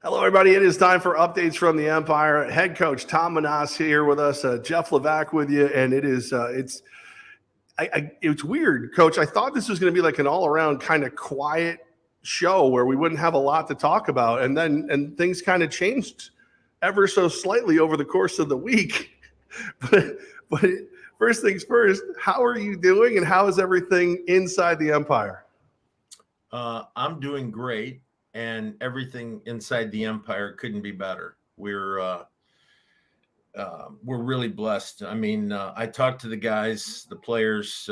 Hello, everybody. It is time for updates from the Empire. Head coach Tom Menas here with us. Jeff Levack with you, and it's weird, Coach. I thought this was going to be like an all-around kind of quiet show where we wouldn't have a lot to talk about, and things kind of changed ever so slightly over the course of the week. but first things first, how are you doing, and how is everything inside the Empire? I'm doing great. And everything inside the Empire couldn't be better. We're really blessed. I mean, I talk to the guys, the players,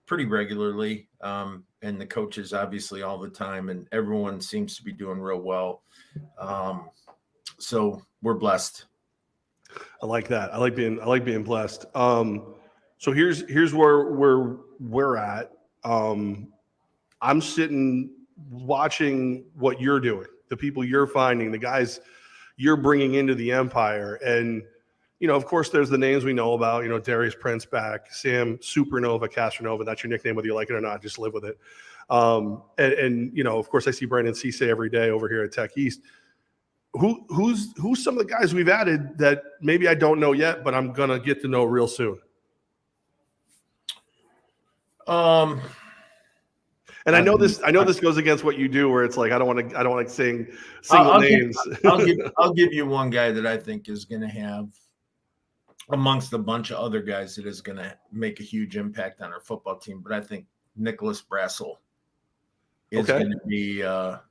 pretty regularly, and the coaches obviously all the time, and everyone seems to be doing real well. So we're blessed. I like that. I like being blessed. So here's where we're at. I'm sitting watching what you're doing, the people you're finding, the guys you're bringing into the Empire. And, of course, there's the names we know about, Darius Prince back, Sam Supernova, Castronova. That's your nickname, whether you like it or not. Just live with it. And of course, I see Brandon Cisse every day over here at Tech East. Who's some of the guys we've added that maybe I don't know yet, but I'm going to get to know real soon? And I know this goes against what you do, where it's like I don't want to sing single names. I'll give you one guy that I think is going to have, amongst a bunch of other guys, that is going to make a huge impact on our football team. But I think Nicholas Brassel is going to be a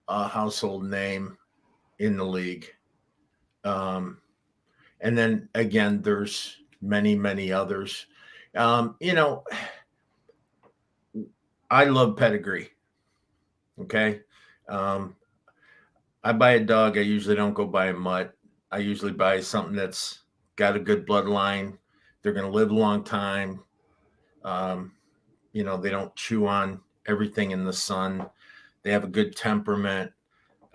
household name in the league. And then again, there's many others. I love pedigree. Okay. I buy a dog. I usually don't go buy a mutt. I usually buy something that's got a good bloodline. They're going to live a long time. They don't chew on everything in the sun. They have a good temperament.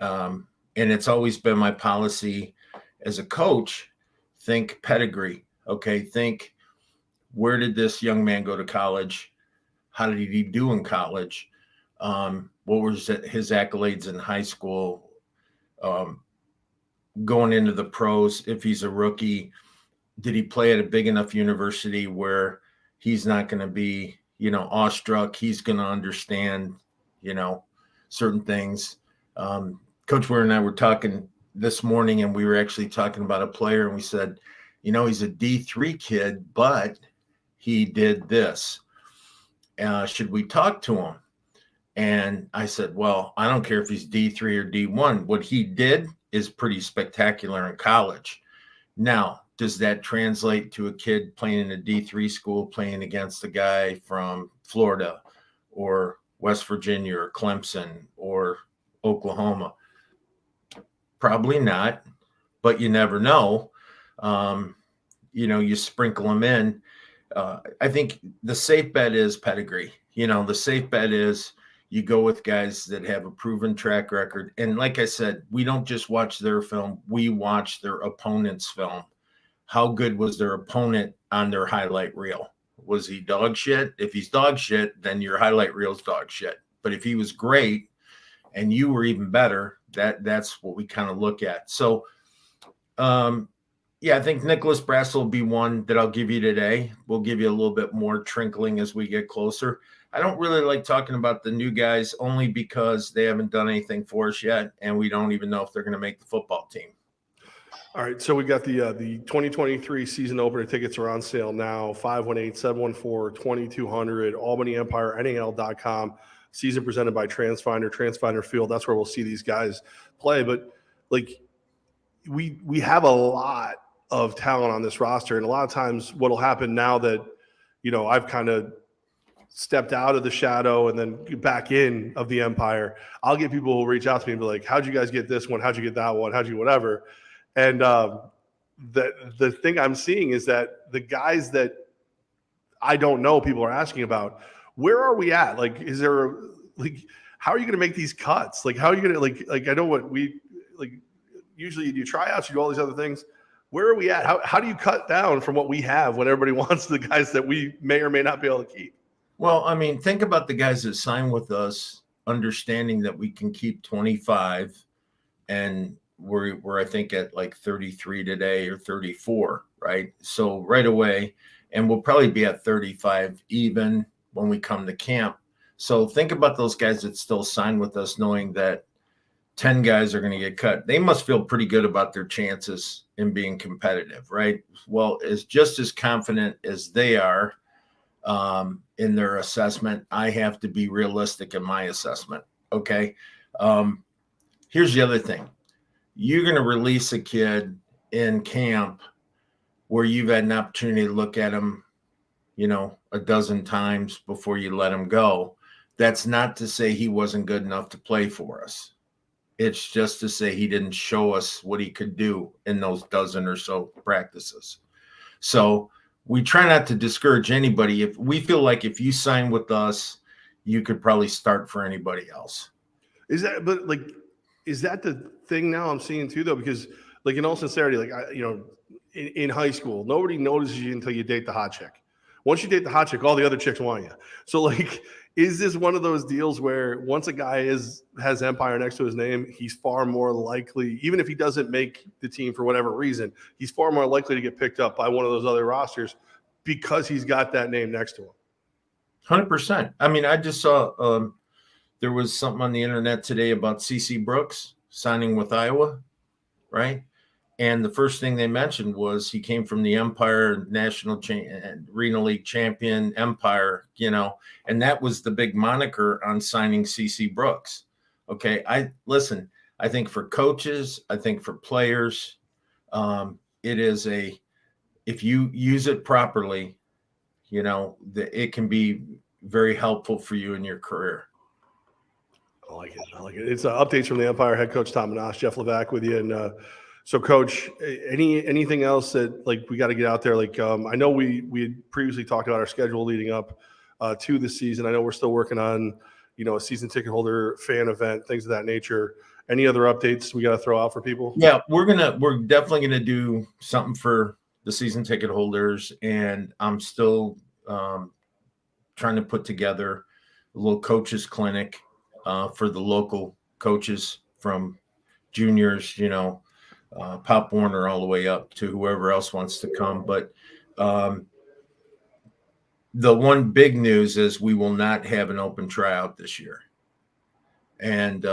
And it's always been my policy as a coach, think pedigree. Okay. Think, where did this young man go to college? How did he do in college? What was his accolades in high school? Going into the pros, if he's a rookie, did he play at a big enough university where he's not going to be, awestruck? He's going to understand, certain things. Coach Ware and I were talking this morning, and we were actually talking about a player, and we said, he's a D3 kid, but he did this. Should we talk to him? And I said, well, I don't care if he's D3 or D1. What he did is pretty spectacular in college. Now, does that translate to a kid playing in a D3 school, playing against a guy from Florida or West Virginia or Clemson or Oklahoma? Probably not, but you never know. You sprinkle them in. I think the safe bet is pedigree. The safe bet is you go with guys that have a proven track record. And like I said, we don't just watch their film. We watch their opponent's film. How good was their opponent on their highlight reel? Was he dog shit? If he's dog shit, then your highlight reel's dog shit. But if he was great and you were even better, that's what we kind of look at. So, I think Nicholas Brassel will be one that I'll give you today. We'll give you a little bit more trinkling as we get closer. I don't really like talking about the new guys only because they haven't done anything for us yet, and we don't even know if they're going to make the football team. All right, so we got the 2023 season opener tickets are on sale now, 518-714-2200, Albany Empire, NAL.com, season presented by TransFinder Field. That's where we'll see these guys play. But, we have a lot of talent on this roster. And a lot of times what'll happen now that, I've kind of stepped out of the shadow and then back in of the Empire, I'll get people who will reach out to me and be like, how'd you guys get this one? How'd you get that one? How'd you whatever? And the thing I'm seeing is that the guys that I don't know, people are asking about, where are we at? Is there how are you going to make these cuts? How are you going to I know what we usually you do tryouts, you do all these other things. Where are we at? How do you cut down from what we have when everybody wants the guys that we may or may not be able to keep? Well, I mean, think about the guys that sign with us, understanding that we can keep 25 and we're I think at like 33 today or 34, right? So right away, and we'll probably be at 35 even when we come to camp. So think about those guys that still sign with us, knowing that 10 guys are going to get cut. They must feel pretty good about their chances in being competitive, right? Well, is just as confident as they are in their assessment. I have to be realistic in my assessment. Okay. Here's the other thing. You're going to release a kid in camp where you've had an opportunity to look at him, a dozen times before you let him go. That's not to say he wasn't good enough to play for us. It's just to say he didn't show us what he could do in those dozen or so practices. So we try not to discourage anybody. If we feel like if you sign with us, you could probably start for anybody else. Is that the thing now I'm seeing too, though? Because like in all sincerity, like in high school, nobody notices you until you date the hot chick. Once you date the hot chick, all the other chicks want you. So like, is this one of those deals where once a guy has Empire next to his name, he's far more likely, even if he doesn't make the team for whatever reason, he's far more likely to get picked up by one of those other rosters because he's got that name next to him? 100%. I mean, I just saw there was something on the internet today about CC Brooks signing with Iowa, right? And the first thing they mentioned was he came from the Empire National Arena League champion Empire, and that was the big moniker on signing CC Brooks. Okay. I think for coaches, I think for players, it is if you use it properly, it can be very helpful for you in your career. I like it. It's updates from the Empire head coach, Tom Menas, Jeff Levack with you. And, so, Coach, anything else that like we got to get out there? Like I know we had previously talked about our schedule leading up to the season. I know we're still working on a season ticket holder fan event, things of that nature. Any other updates we got to throw out for people? Yeah, we're definitely gonna do something for the season ticket holders, and I'm still trying to put together a little coaches clinic for the local coaches from juniors, Pop Warner all the way up to whoever else wants to come. But the one big news is we will not have an open tryout this year. And,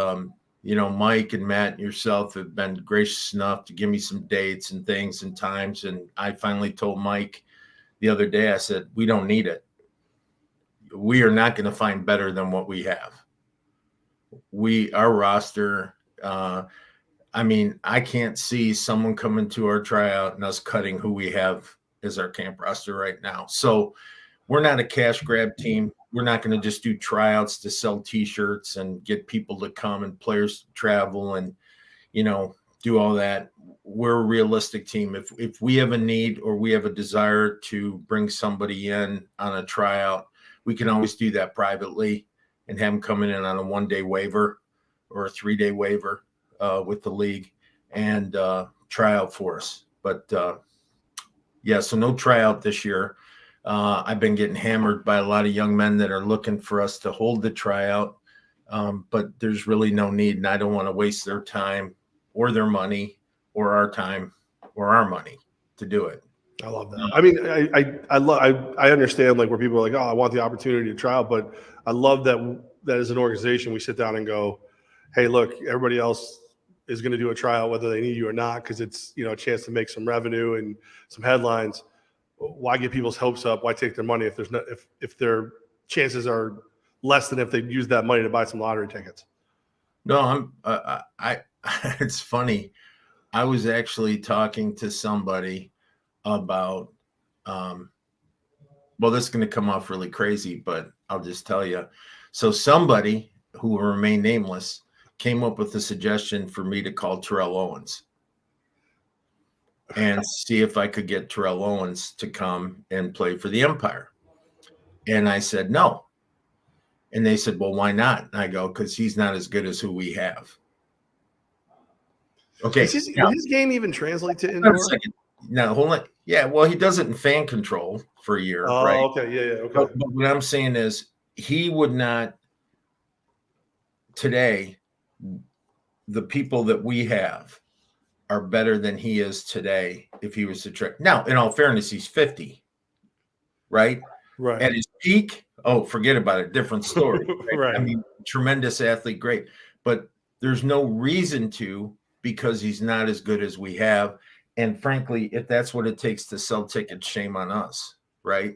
Mike and Matt and yourself have been gracious enough to give me some dates and things and times. And I finally told Mike the other day, I said, we don't need it. We are not going to find better than what we have. Our roster, I can't see someone coming to our tryout and us cutting who we have as our camp roster right now. So we're not a cash grab team. We're not going to just do tryouts to sell T-shirts and get people to come and players to travel and, do all that. We're a realistic team. If we have a need or we have a desire to bring somebody in on a tryout, we can always do that privately and have them coming in on a 1-day waiver or a 3-day waiver with the league and try out for us. But so no tryout this year. I've been getting hammered by a lot of young men that are looking for us to hold the tryout, but there's really no need, and I don't want to waste their time or their money or our time or our money to do it. I love that. I mean, I understand like where people are like, oh, I want the opportunity to try out, but I love that as an organization we sit down and go, hey, look, everybody else is going to do a tryout whether they need you or not because it's a chance to make some revenue and some headlines. Why get people's hopes up? Why take their money if their chances are less than if they use that money to buy some lottery tickets? No, it's funny. I was actually talking to somebody about this is going to come off really crazy, but I'll just tell you. So somebody who will remain nameless came up with a suggestion for me to call Terrell Owens and see if I could get Terrell Owens to come and play for the Empire. And I said, no. And they said, well, why not? And I go, because he's not as good as who we have. Okay. Does his game even translate to indoor? No, hold on. Yeah, well, he does it in fan control for a year. Oh, right? Okay. Yeah. Okay. But what I'm saying is he would not today the people that we have are better than he is today if he was to try. Now, in all fairness, he's 50, right? Right. At his peak, oh, forget about it. Different story. Right? Right. I mean, tremendous athlete, great. But there's no reason to, because he's not as good as we have. And frankly, if that's what it takes to sell tickets, shame on us, right?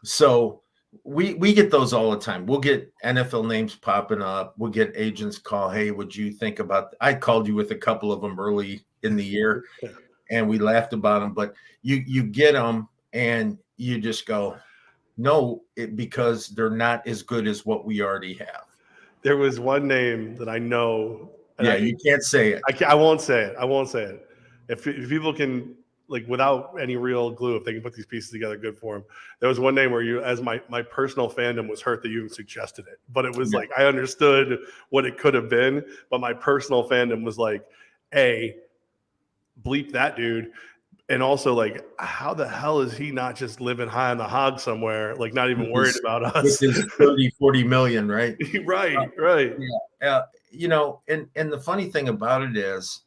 So we get those all the time. We'll get NFL names popping up. We'll get agents call, hey, would you think about I called you with a couple of them early in the year, and we laughed about them. But you get them, and you just go, no, because they're not as good as what we already have. There was one name that I know. Yeah, you can't say it. I won't say it. I won't say it. If people can, like, without any real glue, if they can put these pieces together, good for them. There was one name where you, as my personal fandom was hurt that you even suggested it, but it was like, I understood what it could have been, but my personal fandom was like, A, bleep that dude. And also, like, how the hell is he not just living high on the hog somewhere, like not even worried about us? With his 30, 40 million, right? Right. Yeah. You know, and the funny thing about it is,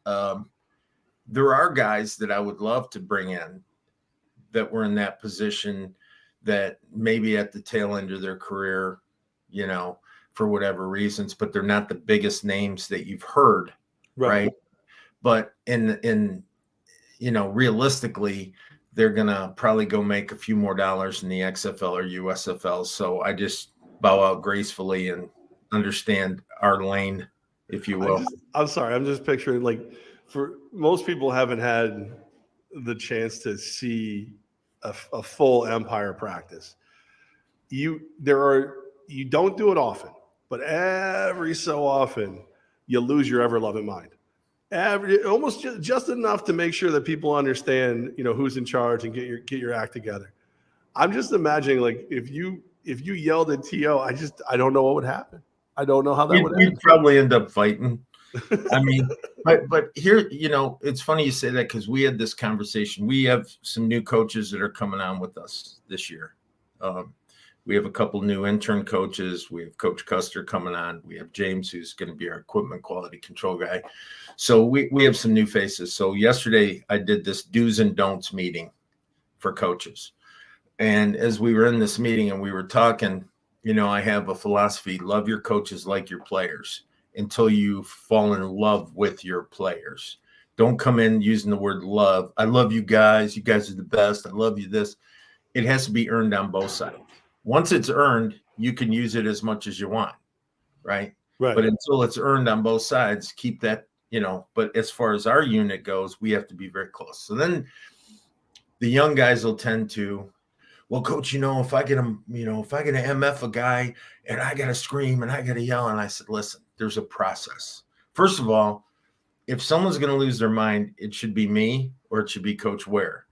there are guys that I would love to bring in that were in that position that maybe at the tail end of their career, you know, for whatever reasons, but they're not the biggest names that you've heard, right? But in you know, realistically, they're gonna probably go make a few more dollars in the XFL or USFL. So I just bow out gracefully and understand our lane, if you will. I'm sorry. I'm just picturing, like, for most people haven't had the chance to see a full Empire practice. You don't do it often, but every so often you lose your ever loving mind. Almost just enough to make sure that people understand, you know, who's in charge and get your act together. I'm just imagining, like, if you yelled at TO, I don't know what would happen. I don't know how that would end. We'd probably end up fighting. I mean, but here, you know, it's funny you say that, because we had this conversation. We have some new coaches that are coming on with us this year. We have a couple new intern coaches. We have Coach Custer coming on. We have James, who's going to be our equipment quality control guy. So we have some new faces. So yesterday I did this do's and don'ts meeting for coaches. And as we were in this meeting and we were talking, you know, I have a philosophy: love your coaches like your players until you fall in love with your players. Don't come in using the word love. I love you guys. You guys are the best. I love you this. It has to be earned on both sides. Once it's earned, you can use it as much as you want, right? But until it's earned on both sides, keep that, you know. But as far as our unit goes, we have to be very close. So then the young guys will tend to, well, coach, you know, if I get an MF a guy and I got to scream and I got to yell, and I said, listen, there's a process. First of all, if someone's going to lose their mind, it should be me or it should be Coach Ware.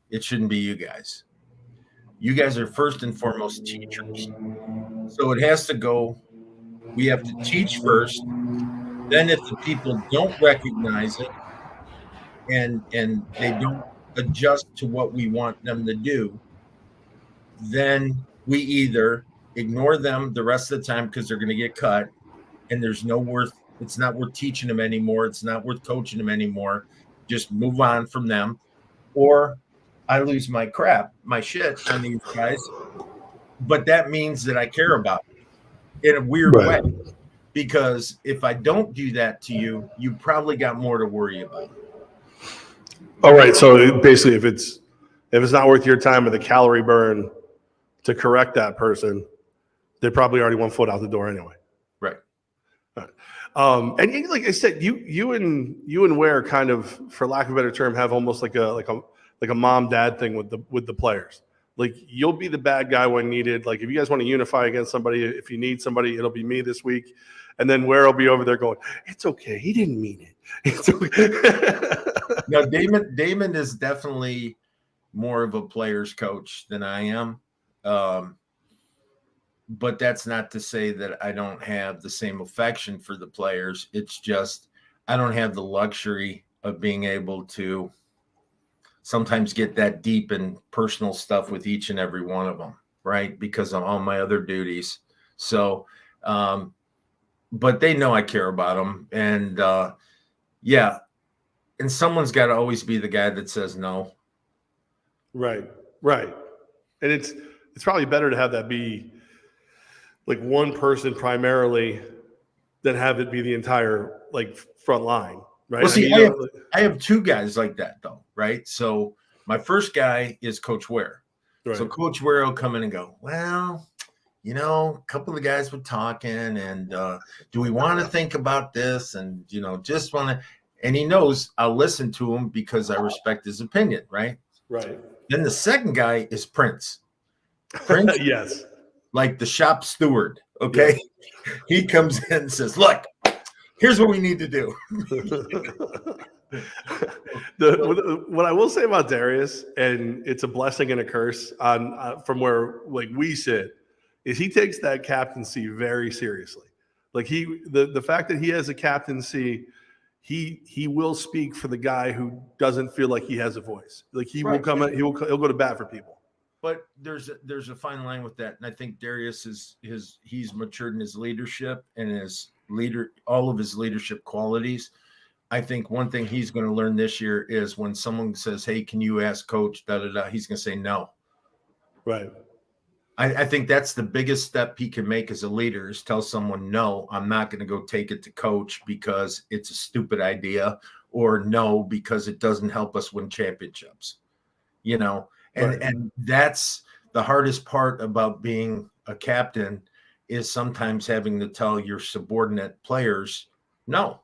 It shouldn't be you guys. You guys are first and foremost teachers. So it has to go, we have to teach first. Then if the people don't recognize it and they don't adjust to what we want them to do, then we either ignore them the rest of the time because they're going to get cut, and it's not worth teaching them anymore. It's not worth coaching them anymore. Just move on from them. Or I lose my shit on these guys. But that means that I care about it in a weird way. Because if I don't do that to you, you probably got more to worry about. All right. So basically, if it's not worth your time or the calorie burn to correct that person, they're probably already 1 foot out the door anyway. Right. And like I said, you and Ware kind of, for lack of a better term, have almost like a mom-dad thing with the players. Like, you'll be the bad guy when needed. Like, if you guys want to unify against somebody, if you need somebody, it'll be me this week. And then Ware will be over there going, it's okay. He didn't mean it. It's okay. No, Damon is definitely more of a player's coach than I am. But that's not to say that I don't have the same affection for the players. It's just I don't have the luxury of being able to sometimes get that deep in personal stuff with each and every one of them, right? Because of all my other duties. So but they know I care about them. And yeah, and someone's got to always be the guy that says no. Right. And it's probably better to have that be like one person primarily than have it be the entire like front line. Right. Well, see, you know, I have two guys like that though, right? So my first guy is Coach Ware. right. So Coach Ware will come in and go, well, a couple of the guys were talking, and do we want to think about this? And, just want to, and he knows I'll listen to him because I respect his opinion, right? Right. Then the second guy is Prince. Prince, yes. like the shop steward, okay? Yes. He comes in and says, look, here's what we need to do. What I will say about Darius, and it's a blessing and a curse on from where like we sit, is he takes that captaincy very seriously. Like the fact that he has a captaincy, he will speak for the guy who doesn't feel like he has a voice. Like will come in, he'll go to bat for people. But there's a fine line with that, and I think Darius he's matured in his leadership and all of his leadership qualities. I think one thing he's going to learn this year is when someone says, hey, can you ask coach, he's going to say no. Right. I think that's the biggest step he can make as a leader is tell someone, no, I'm not going to go take it to coach because it's a stupid idea, or no, because it doesn't help us win championships, and that's the hardest part about being a captain is sometimes having to tell your subordinate players, no.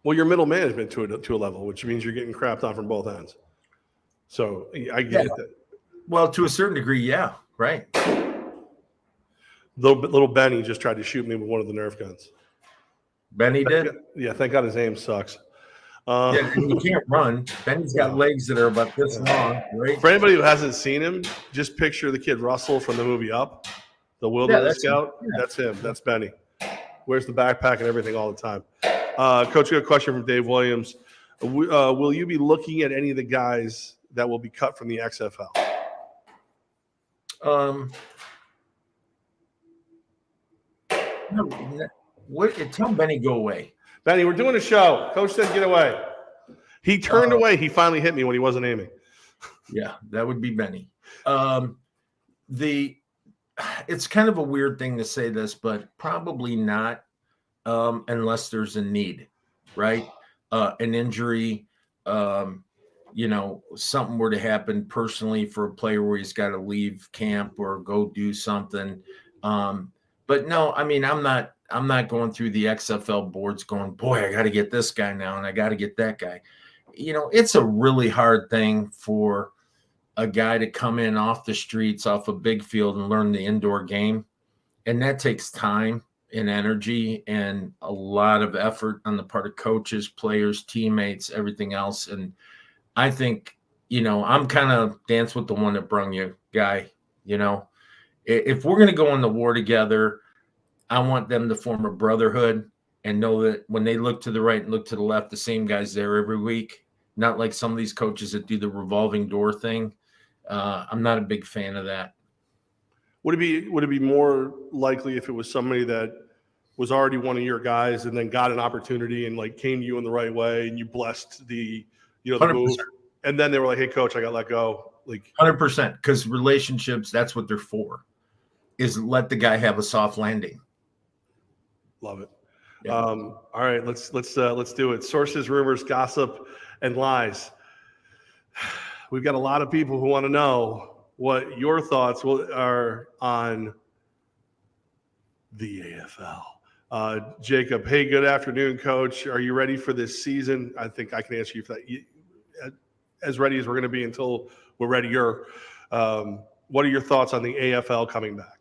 Well, you're middle management to a level, which means you're getting crapped on from both ends. So I get that. Well, to a certain degree, yeah, right. Little Benny just tried to shoot me with one of the Nerf guns. Benny did? Yeah, thank God his aim sucks. And he can't run. Benny's got legs that are about this long, right? For anybody who hasn't seen him, just picture the kid Russell from the movie Up, the Wilderness Scout. Yeah. That's him. That's Benny. Wears the backpack and everything all the time. Coach, we got a question from Dave Williams. Will you be looking at any of the guys that will be cut from the XFL? Tell Benny go away. Benny, we're doing a show. Coach said get away. He turned away. He finally hit me when he wasn't aiming. Yeah, that would be Benny. It's kind of a weird thing to say this, but probably not unless there's a need, right? An injury, something were to happen personally for a player where he's got to leave camp or go do something. But no, I mean, I'm not going through the XFL boards going, boy, I got to get this guy now and I got to get that guy. It's a really hard thing for a guy to come in off the streets, off a big field and learn the indoor game. And that takes time and energy and a lot of effort on the part of coaches, players, teammates, everything else. And I think, I'm kind of dance with the one that brung you guy. If we're going to go in the war together, I want them to form a brotherhood and know that when they look to the right and look to the left, the same guy's there every week. Not like some of these coaches that do the revolving door thing. I'm not a big fan of that. Would it be more likely if it was somebody that was already one of your guys and then got an opportunity and like came to you in the right way and you blessed the the 100%. move, and then they were like, hey coach, I got let go? Like 100%, because relationships, that's what they're for, is let the guy have a soft landing. Love it. Yeah. All right, let's do it. Sources, rumors, gossip, and lies. We've got a lot of people who want to know what your thoughts are on the AFL. Jacob, hey, good afternoon, coach. Are you ready for this season? I think I can answer you for that. As ready as we're going to be until we're readier. What are your thoughts on the AFL coming back?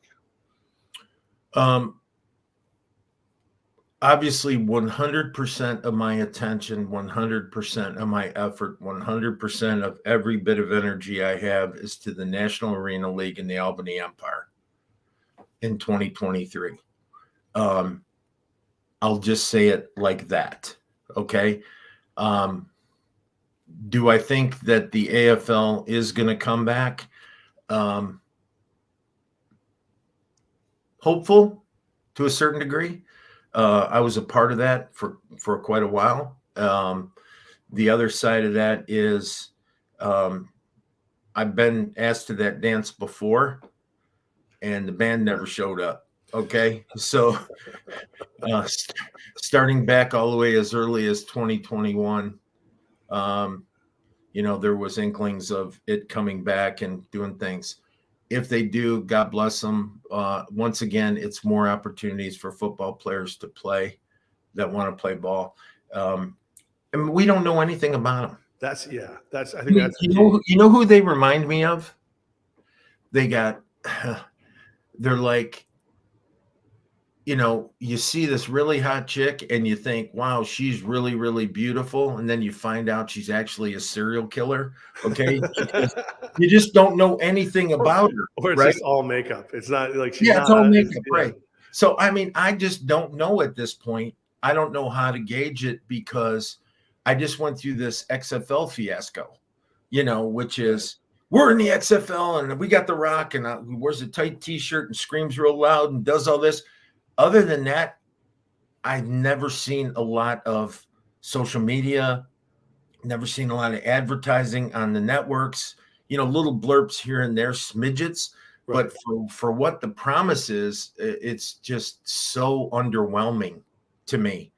Obviously, 100% of my attention, 100% of my effort, 100% of every bit of energy I have is to the National Arena League and the Albany Empire in 2023. I'll just say it like that, okay? Do I think that the AFL is going to come back? Hopeful to a certain degree. I was a part of that for quite a while. The other side of that is I've been asked to that dance before, and the band never showed up. Okay, so starting back all the way as early as 2021, there was inklings of it coming back and doing things. If they do, God bless them. Once again, it's more opportunities for football players to play that want to play ball. And we don't know anything about them. I think that's you know who they remind me of? They're like, you see this really hot chick and you think, wow, she's really, really beautiful. And then you find out she's actually a serial killer. Okay. You just don't know anything about her. Or it's right? just all makeup. It's not like it's all makeup, right? So, I just don't know at this point. I don't know how to gauge it because I just went through this XFL fiasco, which is we're in the XFL and we got The Rock and he wears a tight T-shirt and screams real loud and does all this. Other than that, I've never seen a lot of social media, never seen a lot of advertising on the networks, little blurbs here and there, smidgets. Right. But for what the promise is, it's just so underwhelming to me.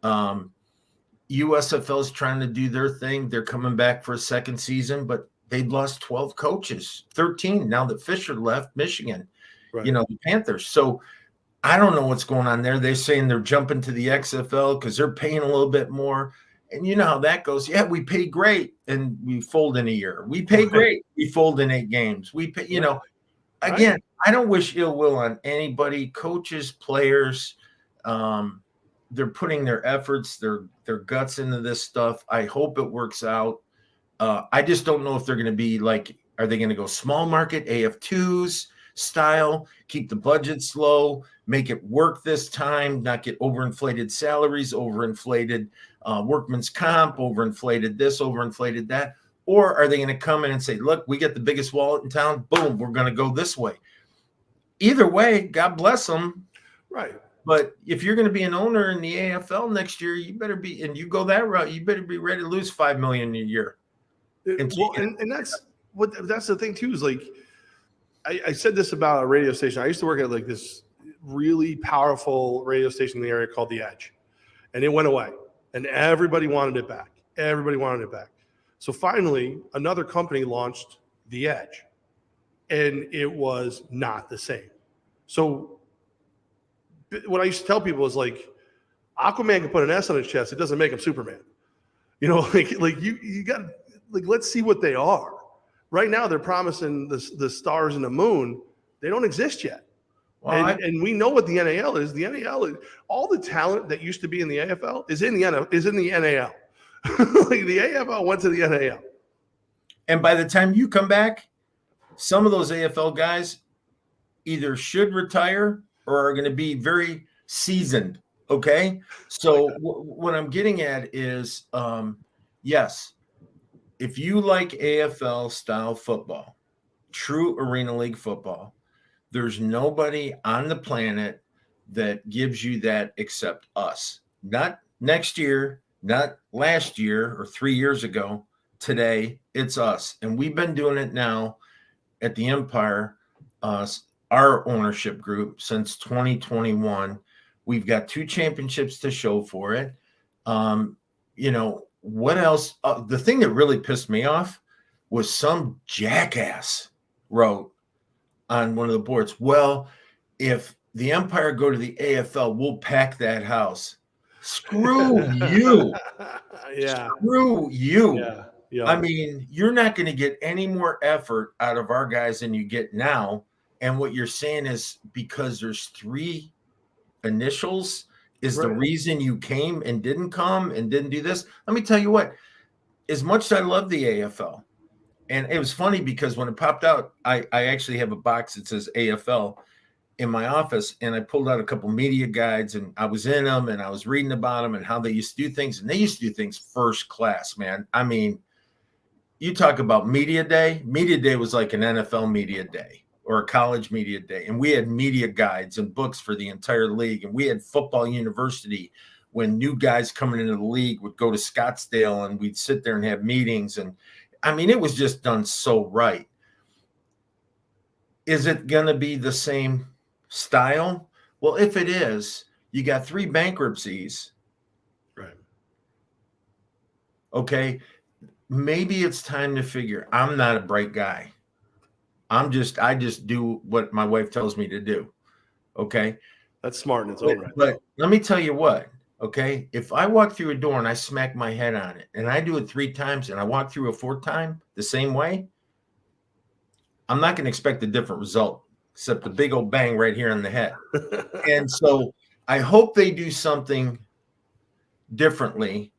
USFL is trying to do their thing. They're coming back for a second season, but they've lost 12 coaches, 13 now that Fisher left Michigan, right. The Panthers. So I don't know what's going on there. They're saying they're jumping to the XFL because they're paying a little bit more. And you know how that goes. Yeah, we pay great and we fold in a year. We pay great. We fold in 8 games. We pay, again, right. I don't wish ill will on anybody, coaches, players. They're putting their efforts, their guts into this stuff. I hope it works out. I just don't know if they're going to be like, are they going to go small market, AF2s style, keep the budgets low, make it work this time, not get overinflated salaries, overinflated workman's comp, overinflated this, overinflated that? Or are they going to come in and say, look, we get the biggest wallet in town, boom, we're going to go this way. Either way, God bless them. Right. But if you're going to be an owner in the AFL next year, you better be, and you go that route, you better be ready to lose $5 million a year. And that's the thing too, is like, I said this about a radio station. I used to work at like this really powerful radio station in the area called The Edge, and it went away and everybody wanted it back. So finally another company launched The Edge and it was not the same. So what I used to tell people is like, Aquaman can put an S on his chest. It doesn't make him Superman. Like you got, like, let's see what they are. Right now, they're promising the stars and the moon. They don't exist yet. Well, and we know what the NAL is. The NAL is all the talent that used to be in the AFL is in the NAL. Like the AFL went to the NAL. And by the time you come back, some of those AFL guys either should retire or are going to be very seasoned. Okay. So what I'm getting at is, yes, if you like AFL style football, true Arena League football, there's nobody on the planet that gives you that except us. Not next year, not last year or 3 years ago. Today, it's us. And we've been doing it now at the Empire, our ownership group, since 2021. We've got 2 championships to show for it. What else? The thing that really pissed me off was some jackass wrote on one of the boards, well, if the Empire go to the AFL, we'll pack that house. Screw you. Yeah. Screw you. Yeah. I mean, you're not going to get any more effort out of our guys than you get now. And what you're saying is because there's 3 initials is right. The reason you came and didn't come and didn't do this. Let me tell you what, as much as I love the AFL, and it was funny because when it popped out, I actually have a box that says AFL in my office, and I pulled out a couple media guides and I was in them and I was reading about them and how they used to do things. And they used to do things first class, man. I mean, you talk about media day. Media day was like an NFL media day. or a college media day, and we had media guides and books for the entire league, and we had football university when new guys coming into the league would go to Scottsdale, and we'd sit there and have meetings. And I mean, it was just done so right. Is it going to be the same style? Well, if it is, you got 3 bankruptcies. Right. Okay. Maybe it's time to figure, I'm not a bright guy. I just do what my wife tells me to do. Okay. That's smart in its own right. But let me tell you what, okay. If I walk through a door and I smack my head on it and I do it 3 times and I walk through a 4th time the same way, I'm not going to expect a different result except a big old bang right here on the head. And so I hope they do something differently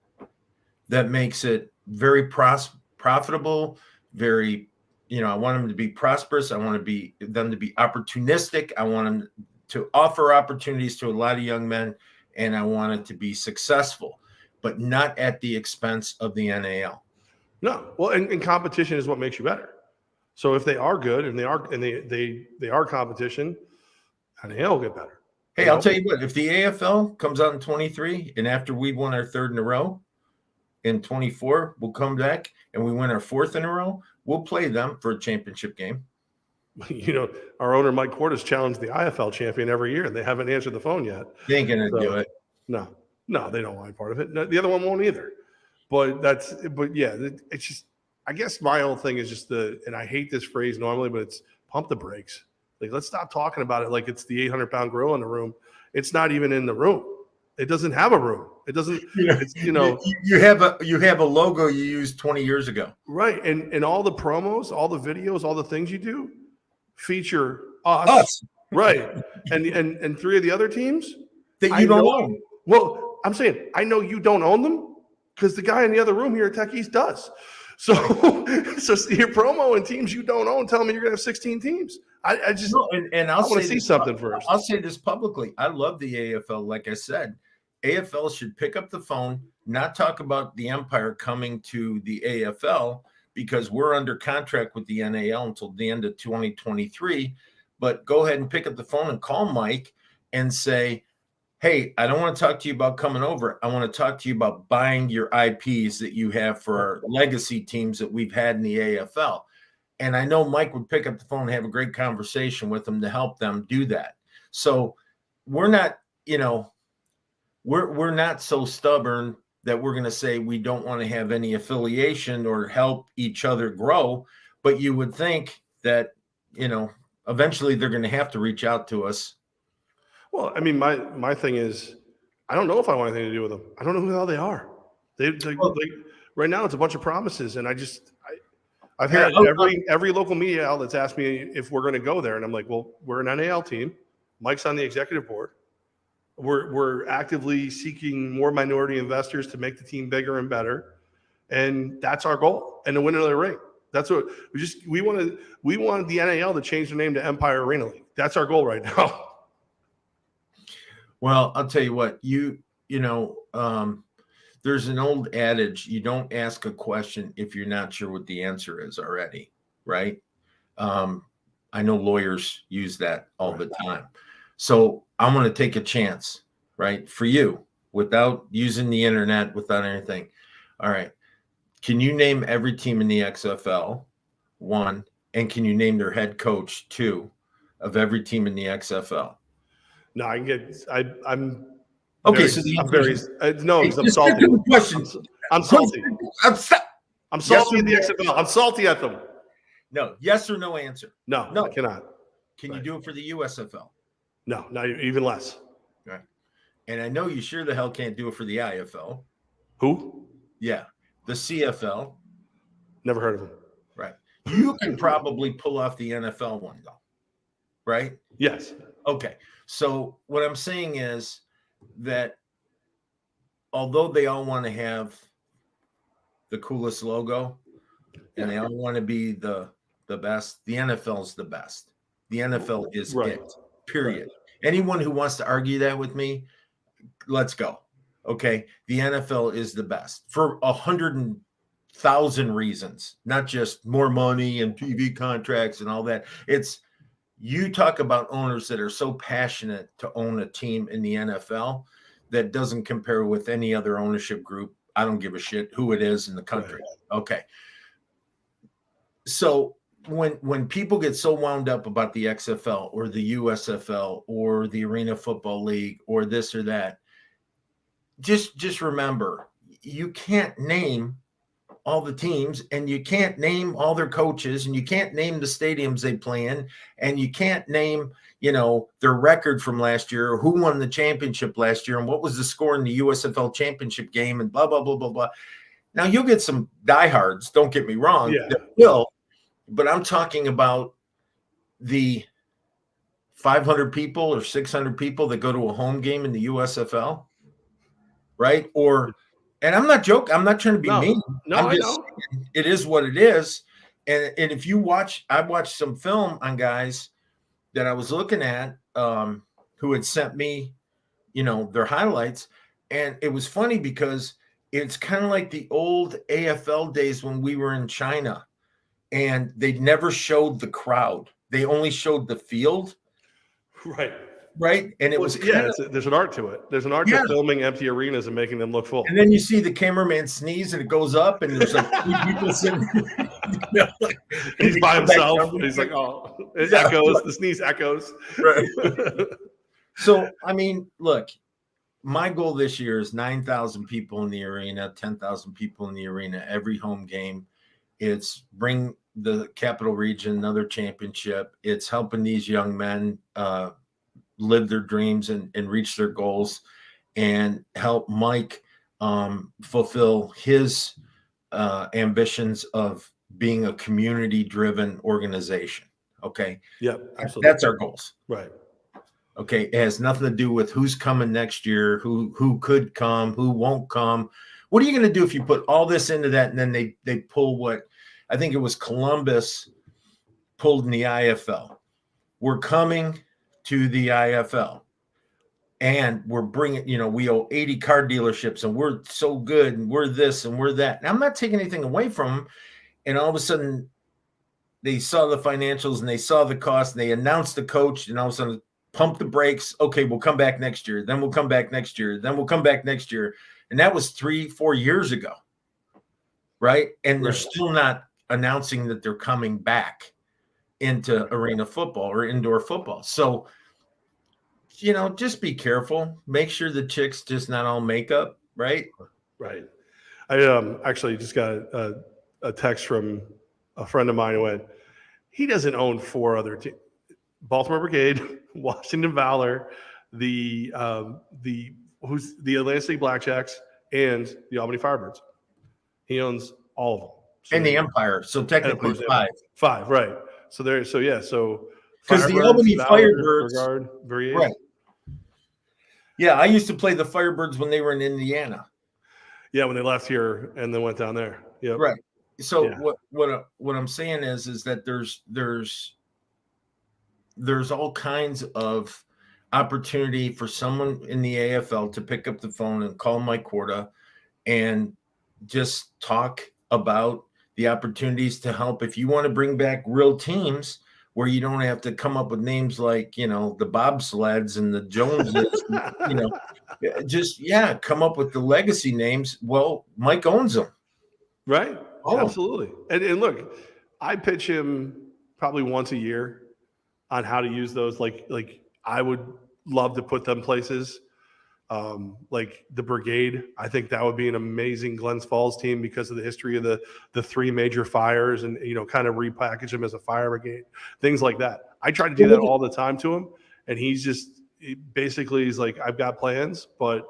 that makes it very profitable, very, I want them to be prosperous. I want them to be opportunistic. I want them to offer opportunities to a lot of young men, and I want it to be successful, but not at the expense of the NAL. No. Well, and competition is what makes you better. So if they are good and they are competition, NAL will get better. Hey, I'll tell you what, if the AFL comes out in 23 and after we won our 3rd in a row, in 24, we'll come back and we win our 4th in a row, we'll play them for a championship game. Our owner, Mike Cordes, challenged the IFL champion every year, and they haven't answered the phone yet. They ain't going to do it. No, they don't want part of it. No, the other one won't either. But yeah, it's just, I guess my whole thing is just and I hate this phrase normally, but it's pump the brakes. Like, let's stop talking about it like it's the 800-pound gorilla in the room. It's not even in the room. It doesn't have a room. It doesn't, you have a logo you used 20 years ago. Right. And all the promos, all the videos, all the things you do feature us. Right. And 3 of the other teams that you don't own. Well, I'm saying, I know you don't own them because the guy in the other room here at Tech East does. So your promo and teams you don't own, tell me you're going to have 16 teams. I just, and I want to see something first. I'll say this publicly. I love the AFL. Like I said, AFL should pick up the phone, not talk about the Empire coming to the AFL because we're under contract with the NAL until the end of 2023. But go ahead and pick up the phone and call Mike and say, hey, I don't want to talk to you about coming over. I want to talk to you about buying your IPs that you have for our legacy teams that we've had in the AFL. And I know Mike would pick up the phone and have a great conversation with them to help them do that. So we're not, we're not so stubborn that we're going to say we don't want to have any affiliation or help each other grow. But you would think that, eventually they're going to have to reach out to us. Well, I mean, my thing is, I don't know if I want anything to do with them. I don't know who the hell they are. They right now it's a bunch of promises, and I've had every local media outlet's asked me if we're going to go there, and I'm like, well, we're an NAL team. Mike's on the executive board. We're actively seeking more minority investors to make the team bigger and better, and that's our goal. And to win another ring. That's what we wanted. We wanted the NAL to change their name to Empire Arena League. That's our goal right now. Well, I'll tell you what, there's an old adage, you don't ask a question if you're not sure what the answer is already, right? I know lawyers use that all the time. So I'm going to take a chance, right, for you without using the internet, without anything. All right. Can you name every team in the XFL? 1, and can you name their head coach? 2, of every team in the XFL? No, I can get. I'm okay. No, because I'm salty. I'm salty. I'm salty at the XFL. I'm salty at them. No, yes or no answer. No, I cannot. Can you do it for the USFL? No, not even less. Right. And I know you sure the hell can't do it for the IFL. Who? Yeah, the CFL. Never heard of him. Right. You can probably pull off the NFL one though. Right? Yes. Okay. So what I'm saying is that although they all want to have the coolest logo and they all want to be the best, the NFL is the best. The NFL is it, period. Right. Anyone who wants to argue that with me, let's go. Okay. The NFL is the best for 100,000 reasons, not just more money and TV contracts and all that. It's You talk about owners that are so passionate to own a team in the NFL that doesn't compare with any other ownership group. I don't give a shit who it is in the country. Right. Okay. So when people get so wound up about the XFL or the USFL or the Arena Football League or this or that, just remember, you can't name all the teams, and you can't name all their coaches, and you can't name the stadiums they play in, and you can't name, their record from last year, or who won the championship last year, and what was the score in the USFL championship game, and blah, blah, blah, blah, blah. Now, you'll get some diehards, don't get me wrong, that will, but I'm talking about the 500 people or 600 people that go to a home game in the USFL, right? And I'm not joking. I'm not trying to be mean. No, I'm just saying it is what it is. And if you watch, I watched some film on guys that I was looking at who had sent me, their highlights. And it was funny because it's kind of like the old AFL days when we were in China and they never showed the crowd. They only showed the field. Right. And it was there's an art to it. There's an art to filming empty arenas and making them look full. And then you see the cameraman sneeze and it goes up and there's like 3 people sitting. He's by himself. He's like, oh, it echoes. The sneeze echoes. Right. So, I mean, look, my goal this year is 9,000 people in the arena, 10,000 people in the arena, every home game. It's bring the Capital Region another championship. It's helping these young men live their dreams and reach their goals, and help Mike fulfill his ambitions of being a community-driven organization. Okay. Yeah, absolutely. That's our goals. Right. Okay. It has nothing to do with who's coming next year, who could come, who won't come. What are you going to do if you put all this into that and then they pull what I think it was Columbus pulled in the IFL? We're coming to the IFL and we're bringing, we owe 80 car dealerships and we're so good and we're this and we're that. And I'm not taking anything away from them. And all of a sudden they saw the financials and they saw the cost and they announced the coach and all of a sudden pump the brakes. Okay, we'll come back next year. Then we'll come back next year. Then we'll come back next year. And that was 3-4 years ago. Right. And they're still not announcing that they're coming back into arena football or indoor football. So, just be careful. Make sure the chick's just not all makeup, right? Right. I actually just got a text from a friend of mine who went, he doesn't own 4 other teams: Baltimore Brigade, Washington Valor, the Atlantic City Blackjacks, and the Albany Firebirds. He owns all of them. So and the Empire. So technically 5. 5, right. So because the Albany Firebirds, right? Yeah, I used to play the Firebirds when they were in Indiana. Yeah, when they left here and then went down there. Yeah, right. So what I'm saying is that there's all kinds of opportunity for someone in the AFL to pick up the phone and call Mike Korda and just talk about the opportunities to help. If you want to bring back real teams where you don't have to come up with names like, the bobsleds and the Joneses, come up with the legacy names. Well, Mike owns them. Right. Absolutely. And look, I pitch him probably once a year on how to use those. Like I would love to put them places. Like the Brigade, I think that would be an amazing Glens Falls team because of the history of the 3 major fires and, kind of repackage them as a fire brigade, things like that. I try to do that all the time to him. And he's like, I've got plans, but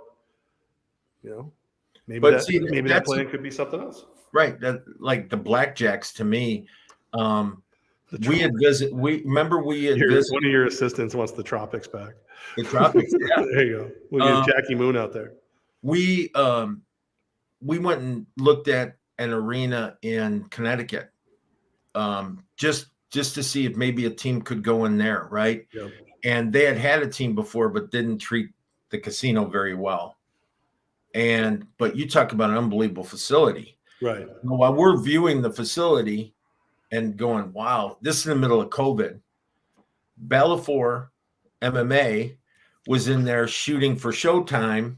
maybe that plan could be something else. Right. That, like the Blackjacks to me, we had visited. One of your assistants wants the Tropics back. The Tropics, yeah. There you go. We'll get Jackie Moon out there. We went and looked at an arena in Connecticut, just to see if maybe a team could go in there, right? Yep. And they had a team before, but didn't treat the casino very well. But you talk about an unbelievable facility, right? While we're viewing the facility and going, wow, this is in the middle of COVID. Bellator MMA was in there shooting for Showtime,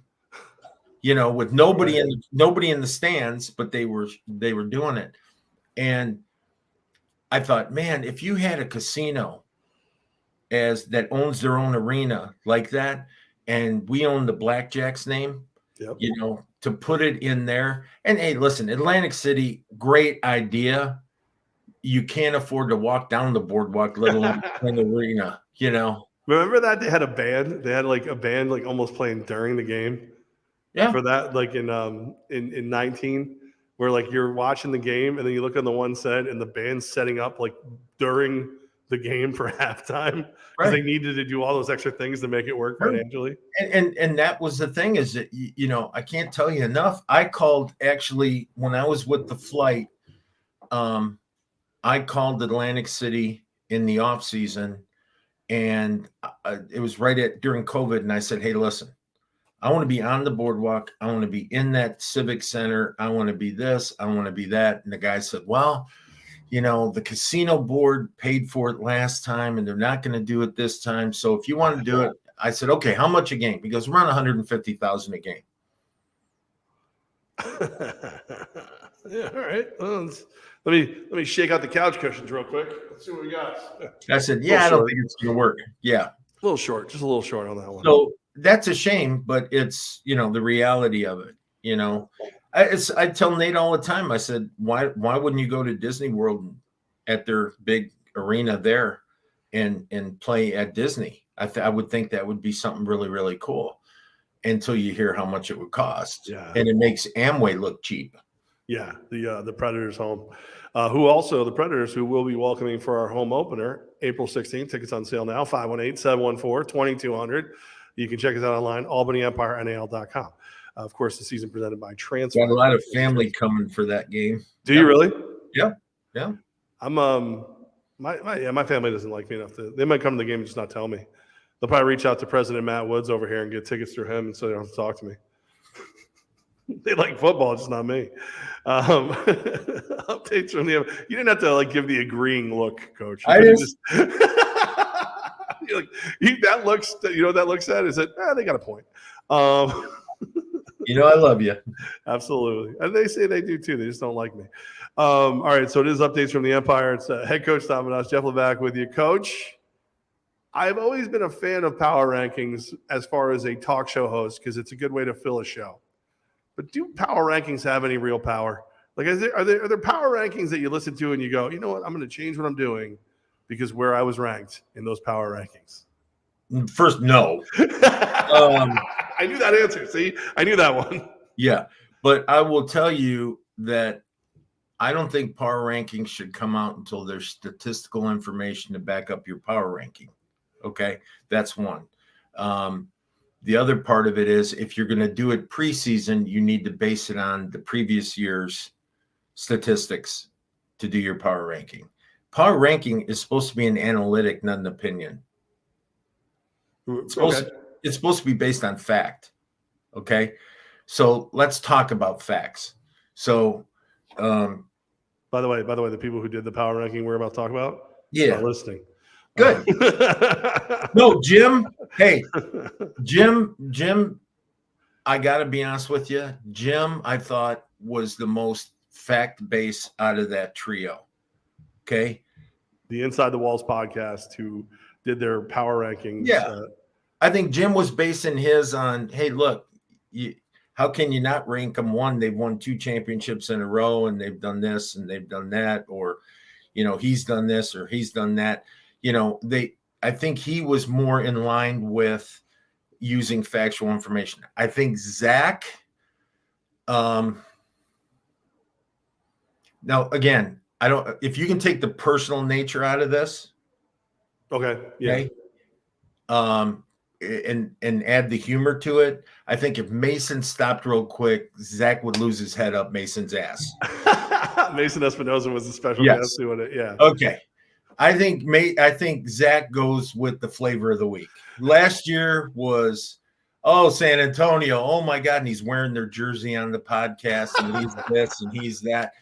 with nobody in the stands, but they were doing it. And I thought, man, if you had a casino that owns their own arena like that, and we own the Blackjack's name, Yep. To put it in there. And hey, listen, Atlantic City, great idea. You can't afford to walk down the boardwalk, let alone in the arena, Remember that they had a band? They had like a band like almost playing during the game. Yeah. For that, like in 19, where like you're watching the game and then you look on the one set and the band's setting up like during the game for halftime because they needed to do all those extra things to make it work financially. And that was the thing is that, I can't tell you enough. I called actually when I was with the flight, I called Atlantic City in the off season, and it was during COVID. And I said, hey, listen, I want to be on the boardwalk. I want to be in that civic center. I want to be this. I want to be that. And the guy said, well, the casino board paid for it last time and they're not going to do it this time. So if you want to do it, I said, okay, how much a game? He goes, around 150,000 a game. Yeah. All right. Well, let me shake out the couch cushions real quick. Let's see what we got. I said, yeah, I don't think it's going to work. Yeah. A little short, just a little short on that one. So that's a shame, but it's, the reality of it, I tell Nate all the time, I said, why wouldn't you go to Disney World at their big arena there and play at Disney? I would think that would be something really, really cool until you hear how much it would cost. Yeah. And it makes Amway look cheap. Yeah. The Predators home, the Predators who will be welcoming for our home opener, April 16th. Tickets on sale now, 518-714-2200. You can check us out online, albanyempirenal.com. Of course, the season presented by Transfer. Got a lot of family coming for that game. Do you really? Yeah. Yeah. I'm my family doesn't like me enough they might come to the game and just not tell me. They'll probably reach out to President Matt Woods over here and get tickets through him, and so they don't have to talk to me. They like football, just not me. Updates from you didn't have to give the agreeing look, Coach. I just that looks. You know what that looks at is that they got a point. I love you. Absolutely. And they say they do too. They just don't like me. All right. So it is updates from the Empire. It's head coach Tom Menas, Jeff Levack with you. Coach, I've always been a fan of power rankings as far as a talk show host because it's a good way to fill a show. But do power rankings have any real power? Like, are there power rankings that you listen to and you go, you know what, I'm going to change what I'm doing because where I was ranked in those power rankings? First, no. I knew that answer. See, I knew that one. Yeah, but I will tell you that I don't think power rankings should come out until there's statistical information to back up your power ranking. Okay, that's one. The other part of it is if you're going to do it preseason, you need to base it on the previous year's statistics to do your power ranking. Power ranking is supposed to be an analytic, not an opinion. It's supposed to be based on fact. Okay. So let's talk about facts. So, by the way, the people who did the power ranking we're about to talk about, yeah, listening. Good. No, Jim. Hey, Jim. I got to be honest with you. Jim, I thought was the most fact-based out of that trio. Okay. The Inside the Walls podcast who did their power rankings. Yeah. I think Jim was basing his on, hey, look, how can you not rank them one? They've won 2 championships in a row and they've done this and they've done that, or, he's done this or he's done that. I think he was more in line with using factual information. I think Zach, now again, if you can take the personal nature out of this. Okay. Yeah. Okay, and add the humor to it. I think if Mason stopped real quick, Zach would lose his head up Mason's ass. Mason Espinosa was the special guest doing it. Yeah. Okay. I think Zach goes with the flavor of the week. Last year was, San Antonio. Oh my God. And he's wearing their jersey on the podcast and he's this and he's that,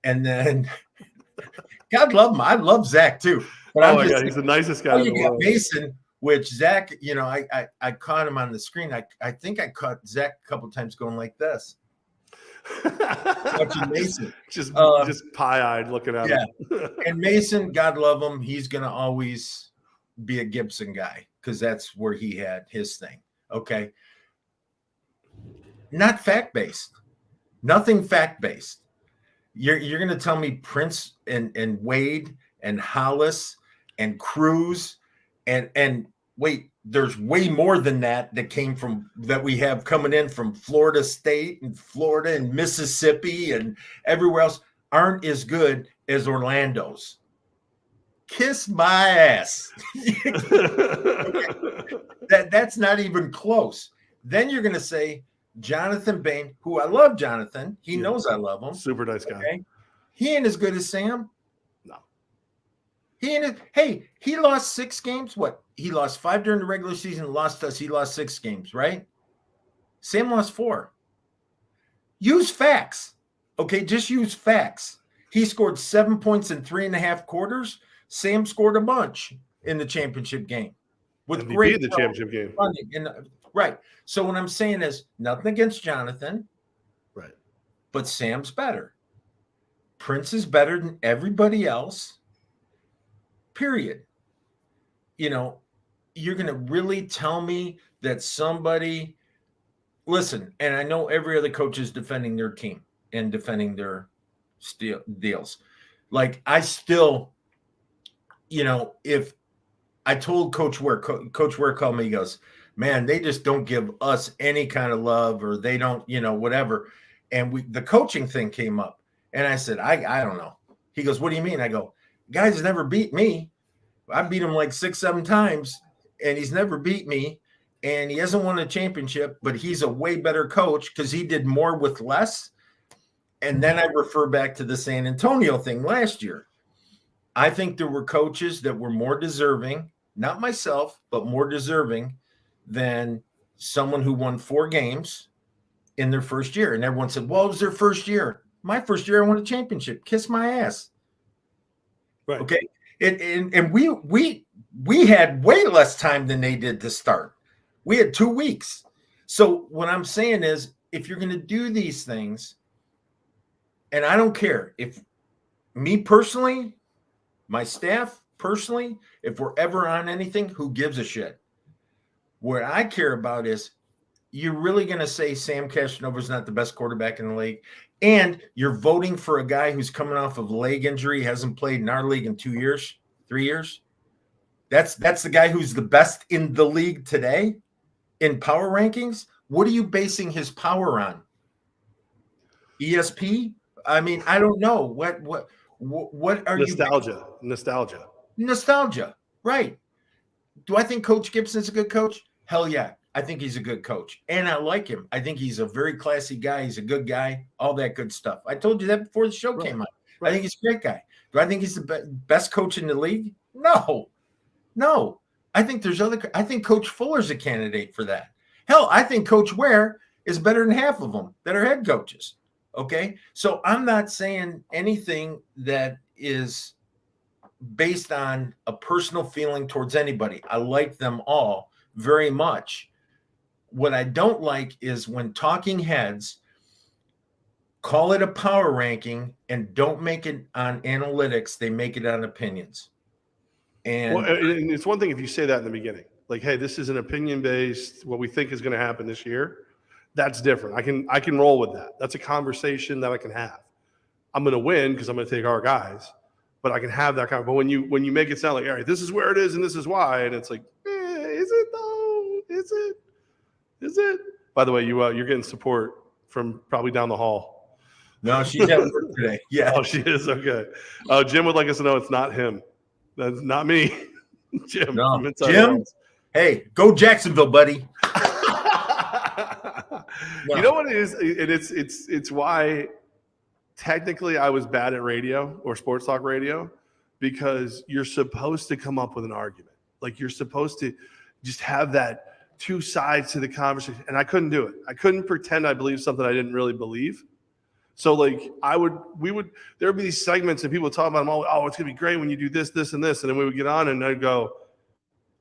and then God love him. I love Zach too. But Oh I'm my just God, he's the nicest guy in the you got world. Mason, which Zach, I caught him on the screen. I think I caught Zach a couple times going like this. Watching Mason. just pie-eyed looking at Yeah. him. And Mason, God love him, he's going to always be a Gibson guy because that's where he had his thing. Okay. Not fact-based. Nothing fact-based. You're going to tell me Prince and Wade and Hollis and Cruz and wait, there's way more than that came from that we have coming in from Florida State and Florida and Mississippi and everywhere else aren't as good as Orlando's. Kiss my ass. That's not even close. Then you're going to say Jonathan Bain, who I love Jonathan. He knows I love him. Super nice guy. Okay? He ain't as good as Sam. No. He lost 6 games. What? He lost 5 during the regular season, lost us. He lost 6 games, right? Sam lost 4. Use facts. Okay, just use facts. He scored 7 points in 3.5 quarters. Sam scored a bunch in the championship game. With MVP great in the championship game. Right. So what I'm saying is nothing against Jonathan. Right. But Sam's better. Prince is better than everybody else. Period. You're going to really tell me that somebody – listen, and I know every other coach is defending their team and defending their deals. Like, I still – if I told Coach Ware called me, he goes, man, they just don't give us any kind of love or they don't, whatever. And the coaching thing came up. And I said, I don't know. He goes, what do you mean? I go, guys never beat me. I beat him like 6-7 times, and he's never beat me. And he hasn't won a championship, but he's a way better coach because he did more with less. And then I refer back to the San Antonio thing last year. I think there were coaches that were more deserving, not myself, but more deserving than someone who won 4 games in their first year. And everyone said, well, it was their first year. My first year, I won a championship. Kiss my ass. Right. Okay. And we had way less time than they did to start. We had 2 weeks. So what I'm saying is, if you're going to do these things, and I don't care if me personally, my staff personally, if we're ever on anything, who gives a shit? What I care about is, you're really going to say Sam Casanova is not the best quarterback in the league, and you're voting for a guy who's coming off of a leg injury, hasn't played in our league in 2 years, 3 years. That's the guy who's the best in the league today in power rankings. What are you basing his power on? ESP? I mean, I don't know. What are Nostalgia. you? Nostalgia. Right. Do I think Coach Gibson's a good coach? Hell yeah. I think he's a good coach, and I like him. I think he's a very classy guy. He's a good guy, all that good stuff. I told you that before the show came out. Right. I think he's a great guy. Do I think he's the best coach in the league? No. I think I think Coach Fuller's a candidate for that. Hell, I think Coach Ware is better than half of them that are head coaches. Okay. So I'm not saying anything that is based on a personal feeling towards anybody. I like them all very much. What I don't like is when talking heads call it a power ranking and don't make it on analytics. They make it on opinions. And it's one thing if you say that in the beginning, like, hey, this is an opinion based, what we think is going to happen this year. That's different. I can roll with that. That's a conversation that I can have. I'm going to win because I'm going to take our guys, but I can have that kind of. But when you make it sound like, all right, this is where it is and this is why, and it's like, is it though? Is it? By the way, you're getting support from probably down the hall. No, she's at work today. Yeah. Oh, she is? Okay. Jim would like us to know it's not him. That's not me. Jim. No. Jim, hey, go Jacksonville, buddy. No. You know what it is? It's why technically I was bad at radio or sports talk radio, because you're supposed to come up with an argument. Like, you're supposed to just have that 2 sides to the conversation. And I couldn't do it. I couldn't pretend I believed something I didn't really believe. So like there would be these segments and people would talk about them all. Oh, it's gonna be great when you do this, this, and this, and then we would get on and I'd go,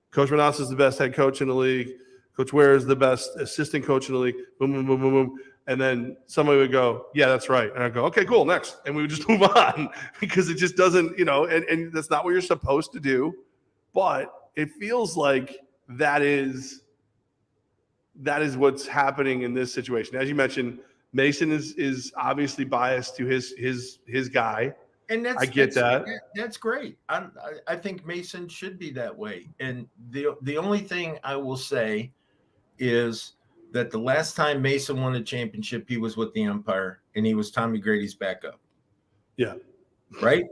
Coach Menas is the best head coach in the league. Coach Ware is the best assistant coach in the league. Boom, boom, boom, boom, boom. And then somebody would go, yeah, that's right. And I'd go, okay, cool, next. And we would just move on because it just doesn't, and that's not what you're supposed to do. But it feels like that is what's happening in this situation. As you mentioned, Mason is obviously biased to his guy. And I get that. That's great. I think Mason should be that way. And the only thing I will say is that the last time Mason won a championship, he was with the Empire, and he was Tommy Grady's backup. Yeah. Right?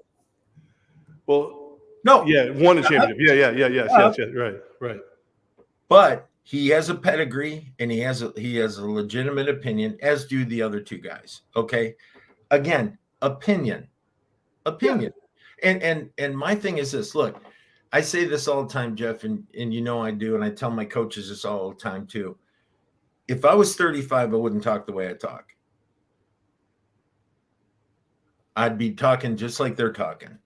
Well, no. Yeah, won a championship. Yes. Right. But he has a pedigree, and he has a legitimate opinion, as do the other two guys. Okay? Again, opinion. Yeah. And my thing is this. Look, I say this all the time, Jeff, and I do, and I tell my coaches this all the time too. If I was 35, I wouldn't talk the way I talk. I'd be talking just like they're talking.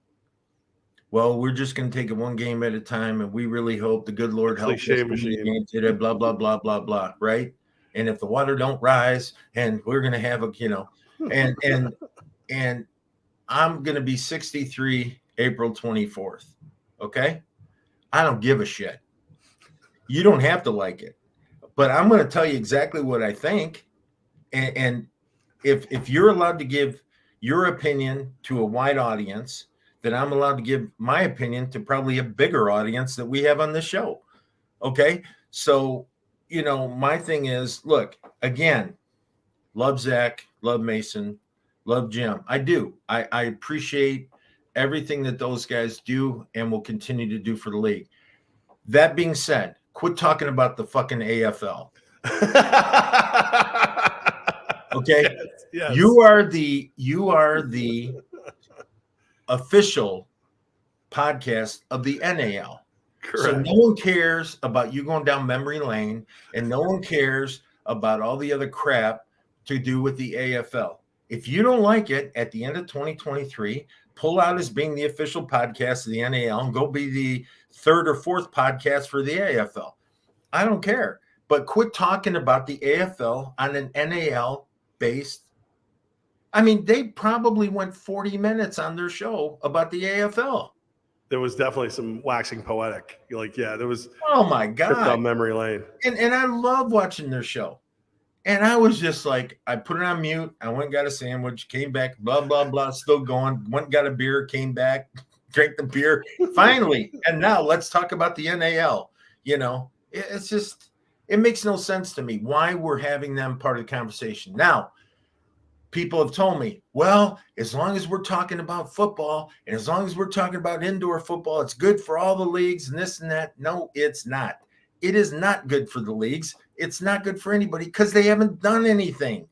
Well, we're just going to take it one game at a time, and we really hope the good Lord helps us win the game today, blah, blah, blah, blah, blah, right? And if the water don't rise, and we're going to have and I'm going to be 63 April 24th, okay? I don't give a shit. You don't have to like it. But I'm going to tell you exactly what I think. And if you're allowed to give your opinion to a wide audience, then I'm allowed to give my opinion to probably a bigger audience that we have on this show. Okay? So, my thing is, look, again, love Zach, love Mason, love Jim. I do. I appreciate everything that those guys do and will continue to do for the league. That being said, quit talking about the fucking AFL. Okay? Yes. You are the official podcast of the NAL. Correct. So no one cares about you going down memory lane, and no one cares about all the other crap to do with the AFL. If you don't like it at the end of 2023, pull out as being the official podcast of the NAL and go be the third or fourth podcast for the AFL. I don't care. But quit talking about the AFL on an NAL based. I mean, they probably went 40 minutes on their show about the AFL. There was definitely some waxing poetic. There was. Oh my God. Down memory lane. And I love watching their show. And I was just like, I put it on mute. I went and got a sandwich, came back, blah, blah, blah, still going. Went and got a beer, came back, drank the beer. Finally. And now let's talk about the NAL. It's just, it makes no sense to me why we're having them part of the conversation. Now, people have told me, well, as long as we're talking about football and as long as we're talking about indoor football, it's good for all the leagues and this and that. No, it's not. It is not good for the leagues. It's not good for anybody because they haven't done anything.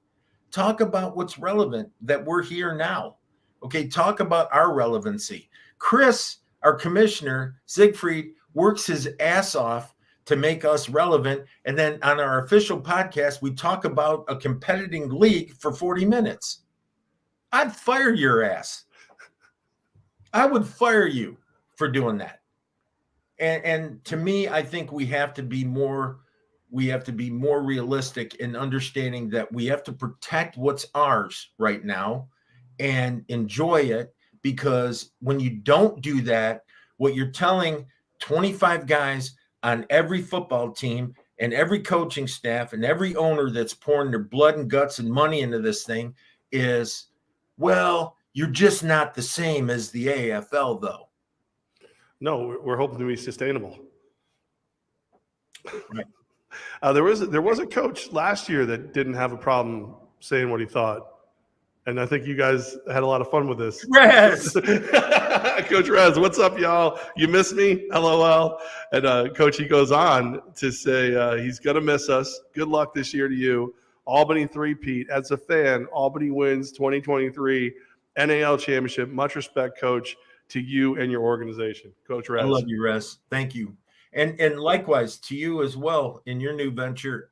Talk about what's relevant that we're here now. Okay, talk about our relevancy. Chris, our commissioner, Siegfried, works his ass off to make us relevant. And then on our official podcast, we talk about a competing league for 40 minutes. I'd fire your ass. I would fire you for doing that. And to me, I think we have to be more realistic in understanding that we have to protect what's ours right now and enjoy it, because when you don't do that, what you're telling 25 guys on every football team and every coaching staff and every owner that's pouring their blood and guts and money into this thing is, well, you're just not the same as the AFL, though. No, we're hoping to be sustainable. Right. There was a coach last year that didn't have a problem saying what he thought, and I think you guys had a lot of fun with this. Rez. Coach Rez, what's up, y'all? You miss me? LOL. And Coach, he goes on to say he's gonna miss us. Good luck this year to you. Albany three-peat. As a fan, Albany wins 2023 NAL championship. Much respect, Coach, to you and your organization. Coach Rez. I love you, Rez. Thank you. And likewise to you as well in your new venture.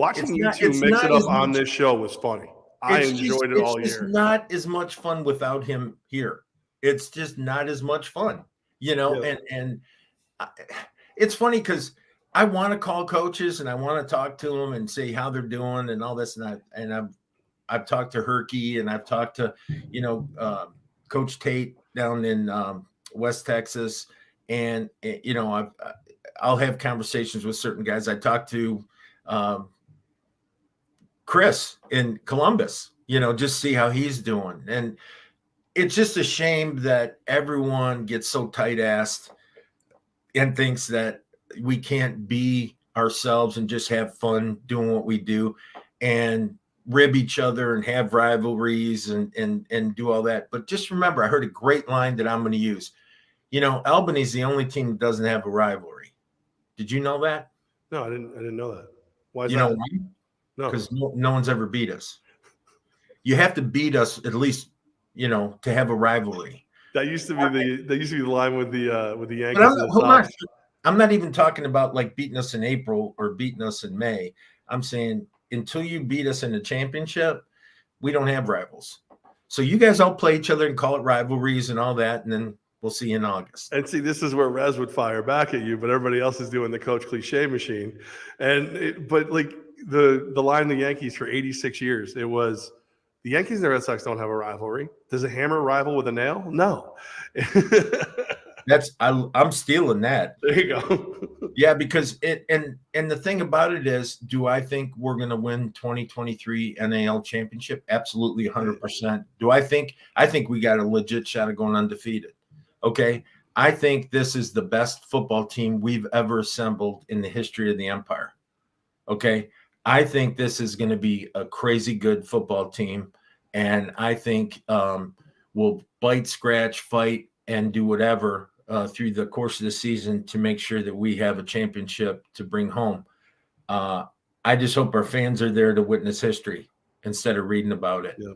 Watching you two mix it up on this show was funny. I enjoyed it all year. It's not as much fun without him here. It's just not as much fun, you know. Yeah. And it's funny because I want to call coaches and I want to talk to them and say how they're doing and all this and I've talked to Herky and I've talked to Coach Tate down in West Texas, and I'll have conversations with certain guys. I talked to Chris in Columbus, just see how he's doing. And it's just a shame that everyone gets so tight-assed and thinks that we can't be ourselves and just have fun doing what we do and rib each other and have rivalries and do all that. But just remember, I heard a great line that I'm going to use. Albany's the only team that doesn't have a rivalry. Did you know that? No, I didn't know that. Why is that? Know why? No, because no one's ever beat us. You have to beat us at least, to have a rivalry. That used to be the line with the Yankees. But hold on. I'm not even talking about like beating us in April or beating us in May. I'm saying until you beat us in the championship, we don't have rivals. So you guys all play each other and call it rivalries and all that, and then we'll see you in August. And see, this is where Rez would fire back at you, but everybody else is doing the coach cliche machine. But like the line the Yankees for 86 years, it was the Yankees and the Red Sox don't have a rivalry. Does a hammer rival with a nail? No. I'm stealing that. There you go. Yeah, because and the thing about it is, do I think we're going to win 2023 NAL championship? Absolutely 100%. I think we got a legit shot of going undefeated. Okay. I think this is the best football team we've ever assembled in the history of the Empire. Okay. I think this is going to be a crazy good football team. And I think we'll bite, scratch, fight, and do whatever through the course of the season to make sure that we have a championship to bring home. I just hope our fans are there to witness history instead of reading about it. Yeah.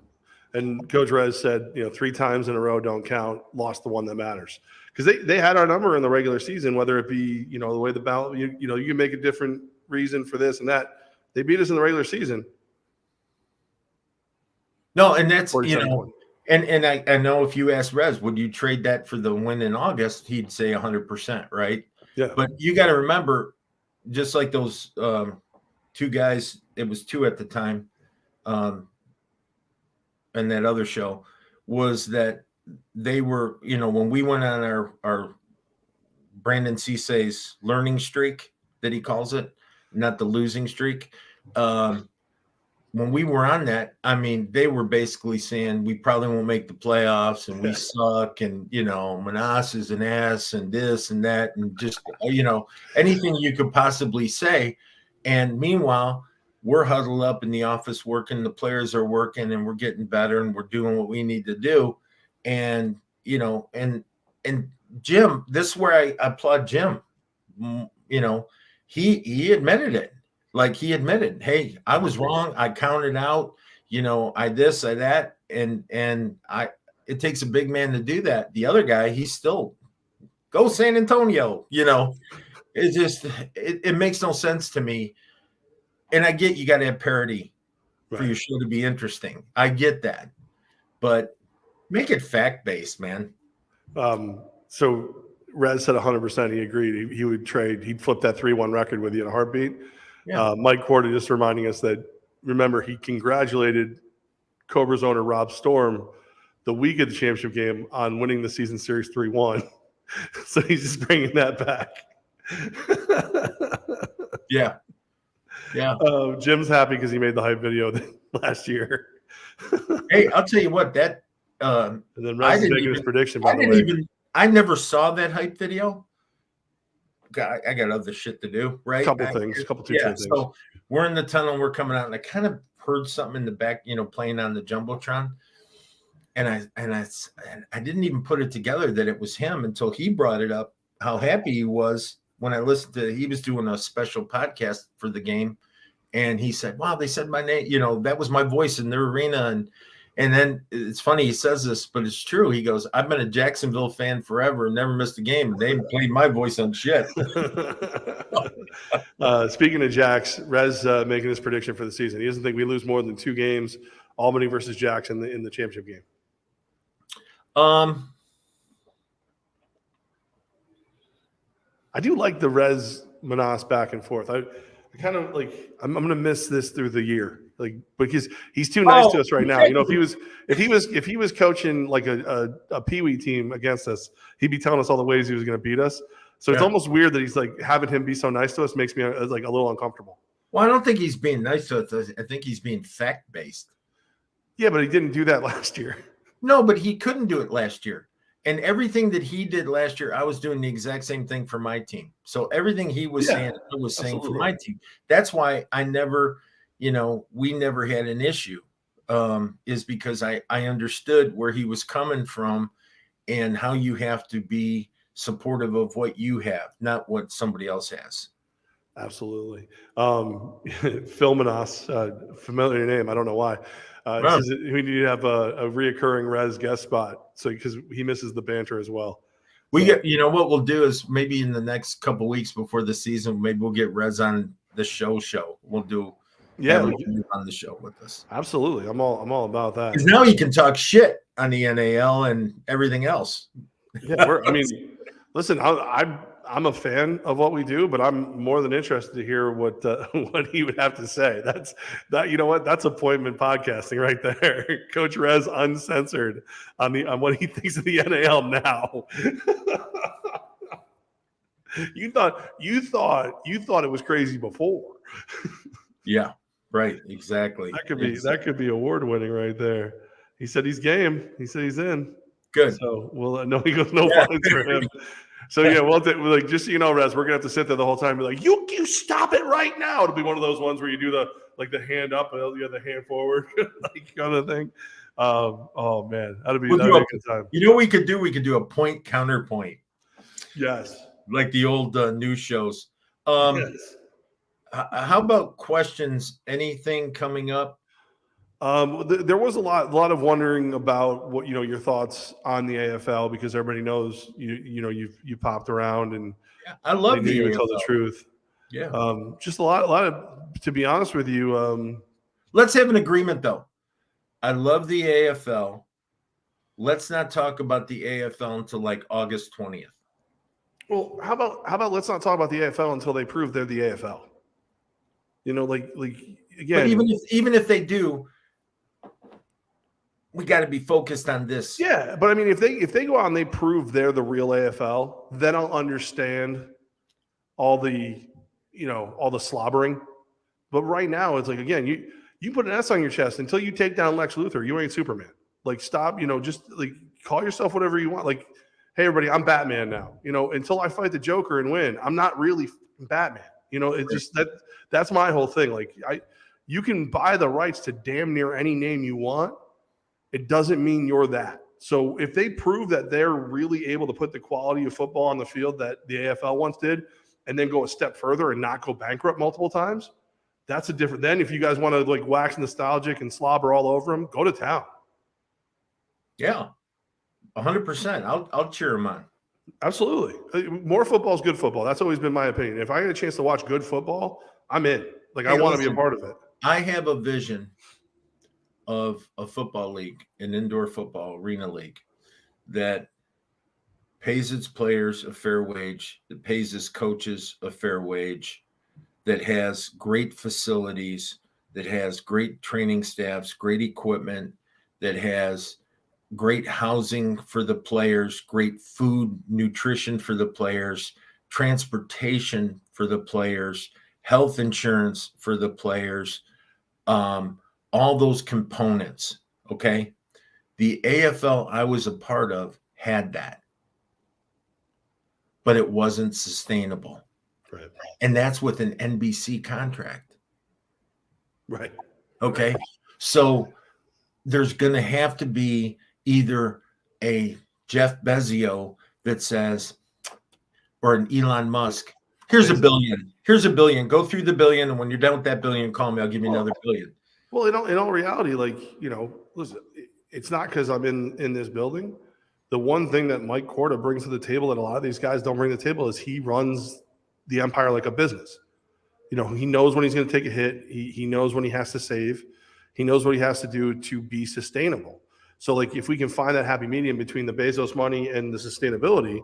And Coach Rez said, 3 times in a row don't count, lost the one that matters. Because they had our number in the regular season, whether it be, the way the ballot, you can make a different reason for this and that. They beat us in the regular season. No, and that's, and I know if you asked Rez, would you trade that for the win in August? He'd say 100%, right? Yeah. But you got to remember, just like those 2 guys, it was 2 at the time, and that other show, was that they were, when we went on our Brandon Cisse's learning streak that he calls it, not the losing streak. When we were on that, I mean, they were basically saying we probably won't make the playoffs and we suck and, Menas is an ass and this and that and just, anything you could possibly say. And meanwhile, we're huddled up in the office working, the players are working and we're getting better and we're doing what we need to do. And, and Jim, this is where I applaud Jim. He admitted it. Like he admitted, hey, I was wrong. I counted out, I this, I that. And it takes a big man to do that. The other guy, he's still go San Antonio, it just, it makes no sense to me. And I get, you got to have parity for your show to be interesting. I get that, but make it fact-based, man. So Rez said 100% he agreed. He would trade. He'd flip that 3-1 record with you in a heartbeat. Yeah. Mike Corda just reminding us that, remember, he congratulated Cobra's owner, Rob Storm, the week of the championship game on winning the season series 3-1. So he's just bringing that back. Yeah. Yeah. Jim's happy because he made the hype video last year. Hey, I'll tell you what, that and then Rez is making his prediction, by the way. I never saw that hype video. I got other shit to do, right? Couple things. So we're in the tunnel, we're coming out, and I kind of heard something in the back, playing on the Jumbotron. And I didn't even put it together that it was him until he brought it up, how happy he was when I listened to, he was doing a special podcast for the game. And he said, wow, they said my name, that was my voice in their arena. And then it's funny he says this, but it's true. He goes, "I've been a Jacksonville fan forever and never missed a game. They haven't played my voice on shit." Speaking of Jacks, Rez making his prediction for the season. He doesn't think we lose more than 2 games. Albany versus Jacks in the championship game. I do like the Rez Menas back and forth. I kind of like. I'm going to miss this through the year, like because he's too nice to us right now. You know, if he was coaching like a peewee team against us, he'd be telling us all the ways he was going to beat us. So it's almost weird that he's like having him be so nice to us makes me like a little uncomfortable. Well, I don't think he's being nice to us. I think he's being fact based. Yeah, but he didn't do that last year. No, but he couldn't do it last year. And everything that he did last year, I was doing the exact same thing for my team. So everything he was saying, I was saying for my team. That's why I never, we never had an issue, is because I understood where he was coming from and how you have to be supportive of what you have, not what somebody else has. Absolutely. Phil Menas, familiar name. I don't know why. Says we need to have a reoccurring Rez guest spot, so because he misses the banter as well. What we'll do is maybe in the next couple of weeks before the season, maybe we'll get Rez on the show. We'll do on the show with us. Absolutely, I'm all about that. Because now he can talk shit on the NAL and everything else. Yeah, listen, I'm a fan of what we do, but I'm more than interested to hear what he would have to say. That's appointment podcasting right there. Coach Rez uncensored on what he thinks of the NAL now. You thought it was crazy before. Yeah, right, exactly. That could be award winning right there. He said he's game. He said he's in. Good. So no, he goes no fines for him. So like just so you know, Rez, we're gonna have to sit there the whole time and be like, you stop it right now. It'll be one of those ones where you do the hand up and the other hand forward, like kind of thing. Oh man, that'd be a good time. You know what we could do? We could do a point counterpoint. Yes. Like the old news shows. Yes. How about questions? Anything coming up? There was a lot of wondering about what your thoughts on the AFL, because everybody knows you popped around and I love the you AFL. tell the truth. Yeah. Just a lot of, to be honest with you. Let's have an agreement though. I love the AFL. Let's not talk about the AFL until like August 20th. Well, how about let's not talk about the AFL until they prove they're the AFL. Again. But even if they do, we got to be focused on this. Yeah, but I mean, if they go out and they prove they're the real AFL, then I'll understand all the slobbering. But right now, it's like, again, you put an S on your chest until you take down Lex Luthor. You ain't Superman. Like, stop. Just like call yourself whatever you want. Like, hey, everybody, I'm Batman now. Until I fight the Joker and win, I'm not really Batman. It's just that's my whole thing. Like, you can buy the rights to damn near any name you want. It doesn't mean you're that. So if they prove that they're really able to put the quality of football on the field that the AFL once did, and then go a step further and not go bankrupt multiple times, that's a different. Then if you guys want to like wax nostalgic and slobber all over them, go to town. Yeah, 100%. I'll cheer them on. Absolutely. More football is good football. That's always been my opinion. If I get a chance to watch good football, I'm in. Like, I want to be a part of it. I have a vision of a football league, an indoor football arena league that pays its players a fair wage, that pays its coaches a fair wage, that has great facilities, that has great training staffs, great equipment, that has great housing for the players, great food, nutrition for the players, transportation for the players, health insurance for the players, all those components, okay? The AFL I was a part of had that, but it wasn't sustainable. Right. And that's with an NBC contract. Right. Okay. So there's going to have to be either a Jeff Bezos that says, or an Elon Musk, here's $1 billion. Here's $1 billion. Go through the $1 billion. And when you're done with that $1 billion, call me. I'll give you another $1 billion. Well, in all reality, like, listen, it's not because I'm in this building. The one thing that Mike Corda brings to the table that a lot of these guys don't bring to the table is he runs the Empire like a business. You know, he knows when he's going to take a hit. He knows when he has to save. He knows what he has to do to be sustainable. So, like, if we can find that happy medium between the Bezos money and the sustainability,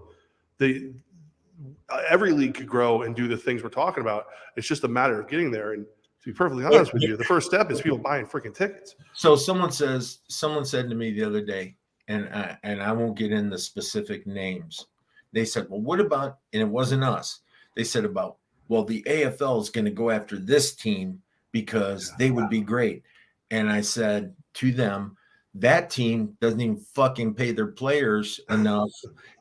every league could grow and do the things we're talking about. It's just a matter of getting there. And to be perfectly honest with you, the first step is people buying freaking tickets. So someone said to me the other day, and I won't get into specific names. They said, well, what about, and it wasn't us. They said about, well, the AFL is going to go after this team because they would be great. And I said to them, that team doesn't even fucking pay their players enough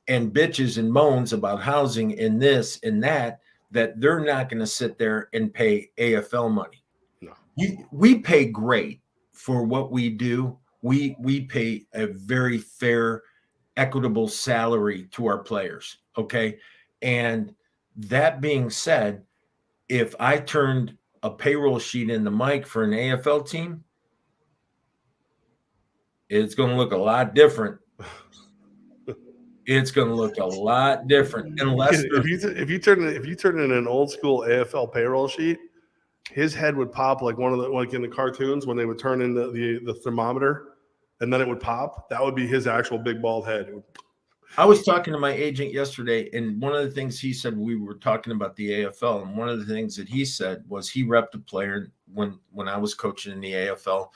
and bitches and moans about housing and this and that they're not going to sit there and pay AFL money. No. We pay great for what we do. We pay a very fair, equitable salary to our players. Okay. And that being said, if I turned a payroll sheet into Mike for an AFL team, it's going to look a lot different. It's going to look a lot different unless if you turn it in an old school AFL payroll sheet, his head would pop like one of the, like in the cartoons when they would turn in the thermometer and then it would pop. That would be his actual big bald head. I was talking to my agent yesterday, and one of the things he said, we were talking about the AFL, and one of the things that he said was he repped a player when I was coaching in the AFL.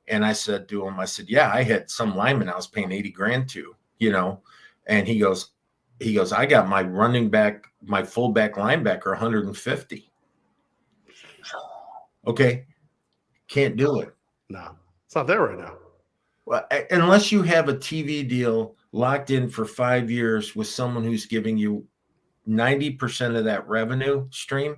And I said to him, I said, yeah, I had some lineman I was paying $80,000 to, you know. And he goes, I got my running back, my fullback linebacker, 150. Okay. Can't do it. No, it's not there right now. Well, unless you have a TV deal locked in for 5 years with someone who's giving you 90% of that revenue stream.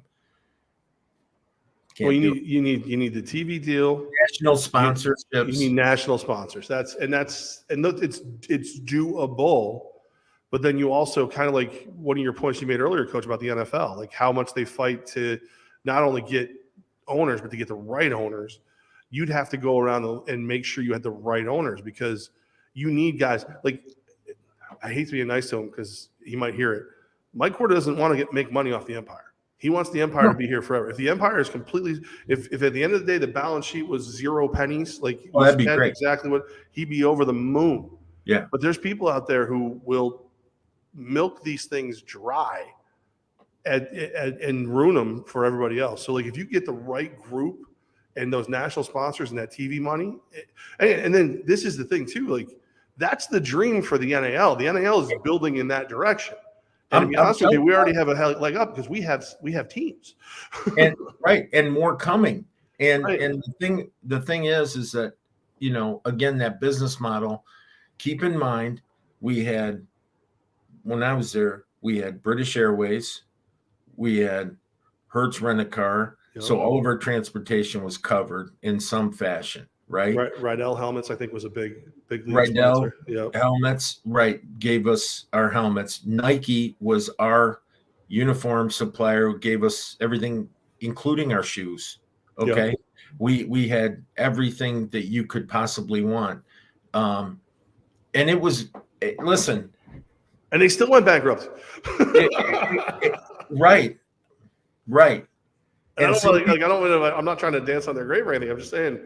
Well, you need the TV deal, national sponsorships. You need national sponsors. It's doable. But then you also kind of like one of your points you made earlier, Coach, about the NFL, like how much they fight to not only get owners, but to get the right owners. You'd have to go around and make sure you had the right owners because you need guys. Like, I hate to be nice to him because he might hear it. Mike Corda doesn't want to make money off the Empire. He wants the Empire to be here forever. If the Empire is completely, if at the end of the day the balance sheet was 0 pennies, like that'd be great. Exactly what he'd be over the moon. Yeah. But there's people out there who will milk these things dry and ruin them for everybody else. So like if you get the right group and those national sponsors and that TV money, and then this is the thing too, like that's the dream for the NAL. The NAL is building in that direction. And to be honest with you, we already have a leg up because we have teams. And right, and more coming. And the thing is that, you know, again, that business model, keep in mind, when I was there, we had British Airways, we had Hertz Rent-A-Car. Yep. So all of our transportation was covered in some fashion, right? Rydell helmets, I think, was a big lead Rydell sponsor. Yep. Helmets, right, gave us our helmets. Nike was our uniform supplier, who gave us everything, including our shoes. Okay. Yep. We had everything that you could possibly want. And it was, listen. And they still went bankrupt. Right. And I'm not trying to dance on their grave or anything. I'm just saying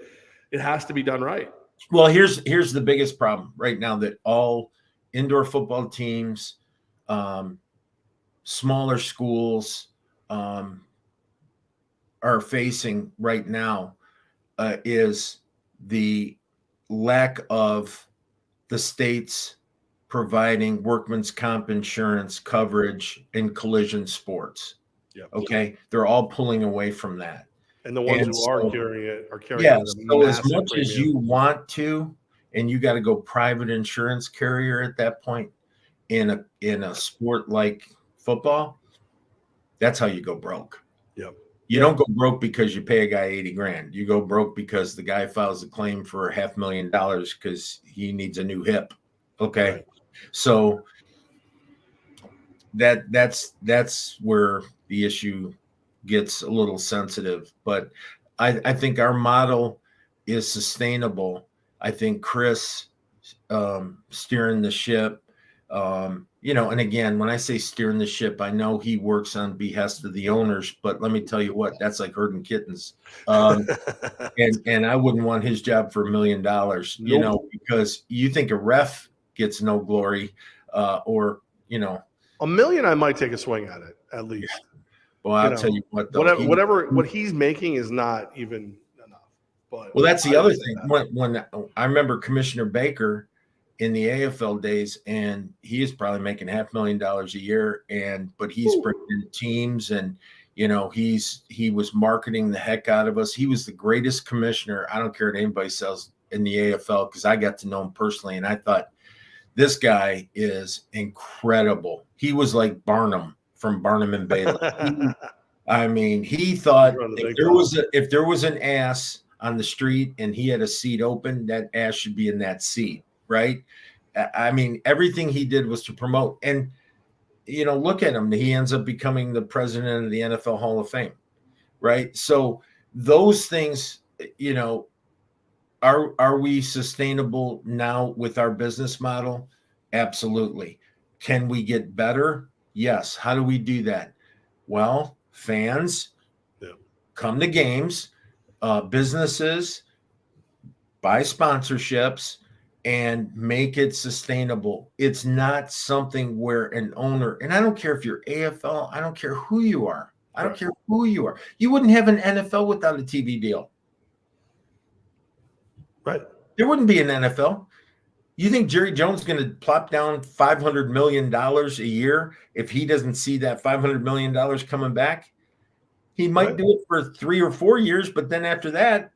it has to be done right. Well, here's the biggest problem right now that all indoor football teams, smaller schools are facing right now is the lack of the states providing workman's comp insurance coverage in collision sports. Yep. Okay. They're all pulling away from that. And the ones who are carrying it are carrying it. So as much as you want to, and you got to go private insurance carrier at that point in a sport like football, that's how you go broke. Yep. You don't go broke because you pay a guy $80,000. You go broke because the guy files a claim for $500,000 because he needs a new hip. Okay. Right. So that's where the issue gets a little sensitive, but I think our model is sustainable. I think Chris steering the ship. And again, when I say steering the ship, I know he works on behest of the owners, but let me tell you what, that's like herding kittens. And I wouldn't want his job for $1 million, Nope. because you think a ref gets no glory, or $1 million, I might take a swing at it at least. Yeah. Well, I'll tell you what, though, what he's making is not even enough. But that's the other thing. When I remember Commissioner Baker in the AFL days, and he is probably making $500,000 a year, but he's bringing in teams, and he was marketing the heck out of us. He was the greatest commissioner. I don't care what anybody says in the AFL, because I got to know him personally, and I thought, this guy is incredible. He was like Barnum from Barnum and Bailey. I mean, he thought if there was an ass on the street and he had a seat open, that ass should be in that seat, right? I mean, everything he did was to promote. And, look at him. He ends up becoming the president of the NFL Hall of Fame, right? So those things, are we sustainable now with our business model? Absolutely. Can we get better? Yes. How do we do that? Well, fans come to games, businesses buy sponsorships, and make it sustainable. It's not something where an owner, and I don't care if you're AFL, I don't care who you are. I don't care who you are. You wouldn't have an NFL without a TV deal. Right. There wouldn't be an NFL. You think Jerry Jones is going to plop down $500 million a year if he doesn't see that $500 million coming back? He might do it for 3 or 4 years, but then after that,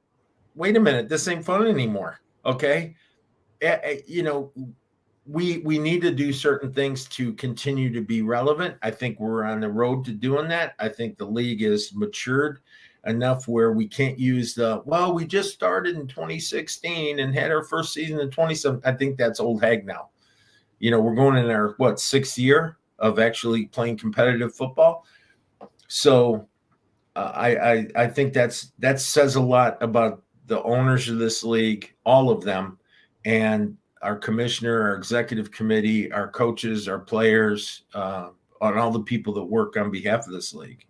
wait a minute, this ain't fun anymore. Okay. We need to do certain things to continue to be relevant. I think we're on the road to doing that. I think the league is matured enough where we can't use we just started in 2016 and had our first season in 2017. I think that's old hag now. We're going in our 6th year of actually playing competitive football. So I think that says a lot about the owners of this league, all of them, and our commissioner, our executive committee, our coaches, our players, and all the people that work on behalf of this league.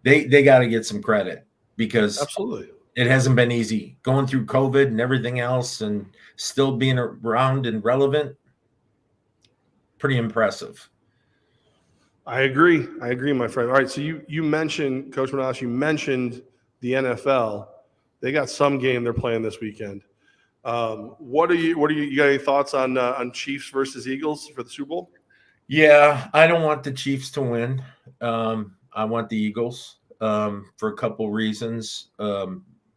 They got to get some credit, because absolutely it hasn't been easy going through COVID and everything else, and still being around and relevant. Pretty impressive. I agree, my friend. All right, so you mentioned, Coach Menas, you mentioned the NFL. They got some game they're playing this weekend. What are you got any thoughts on Chiefs versus Eagles for the Super Bowl? Yeah, I don't want the Chiefs to win. I want the Eagles for a couple reasons.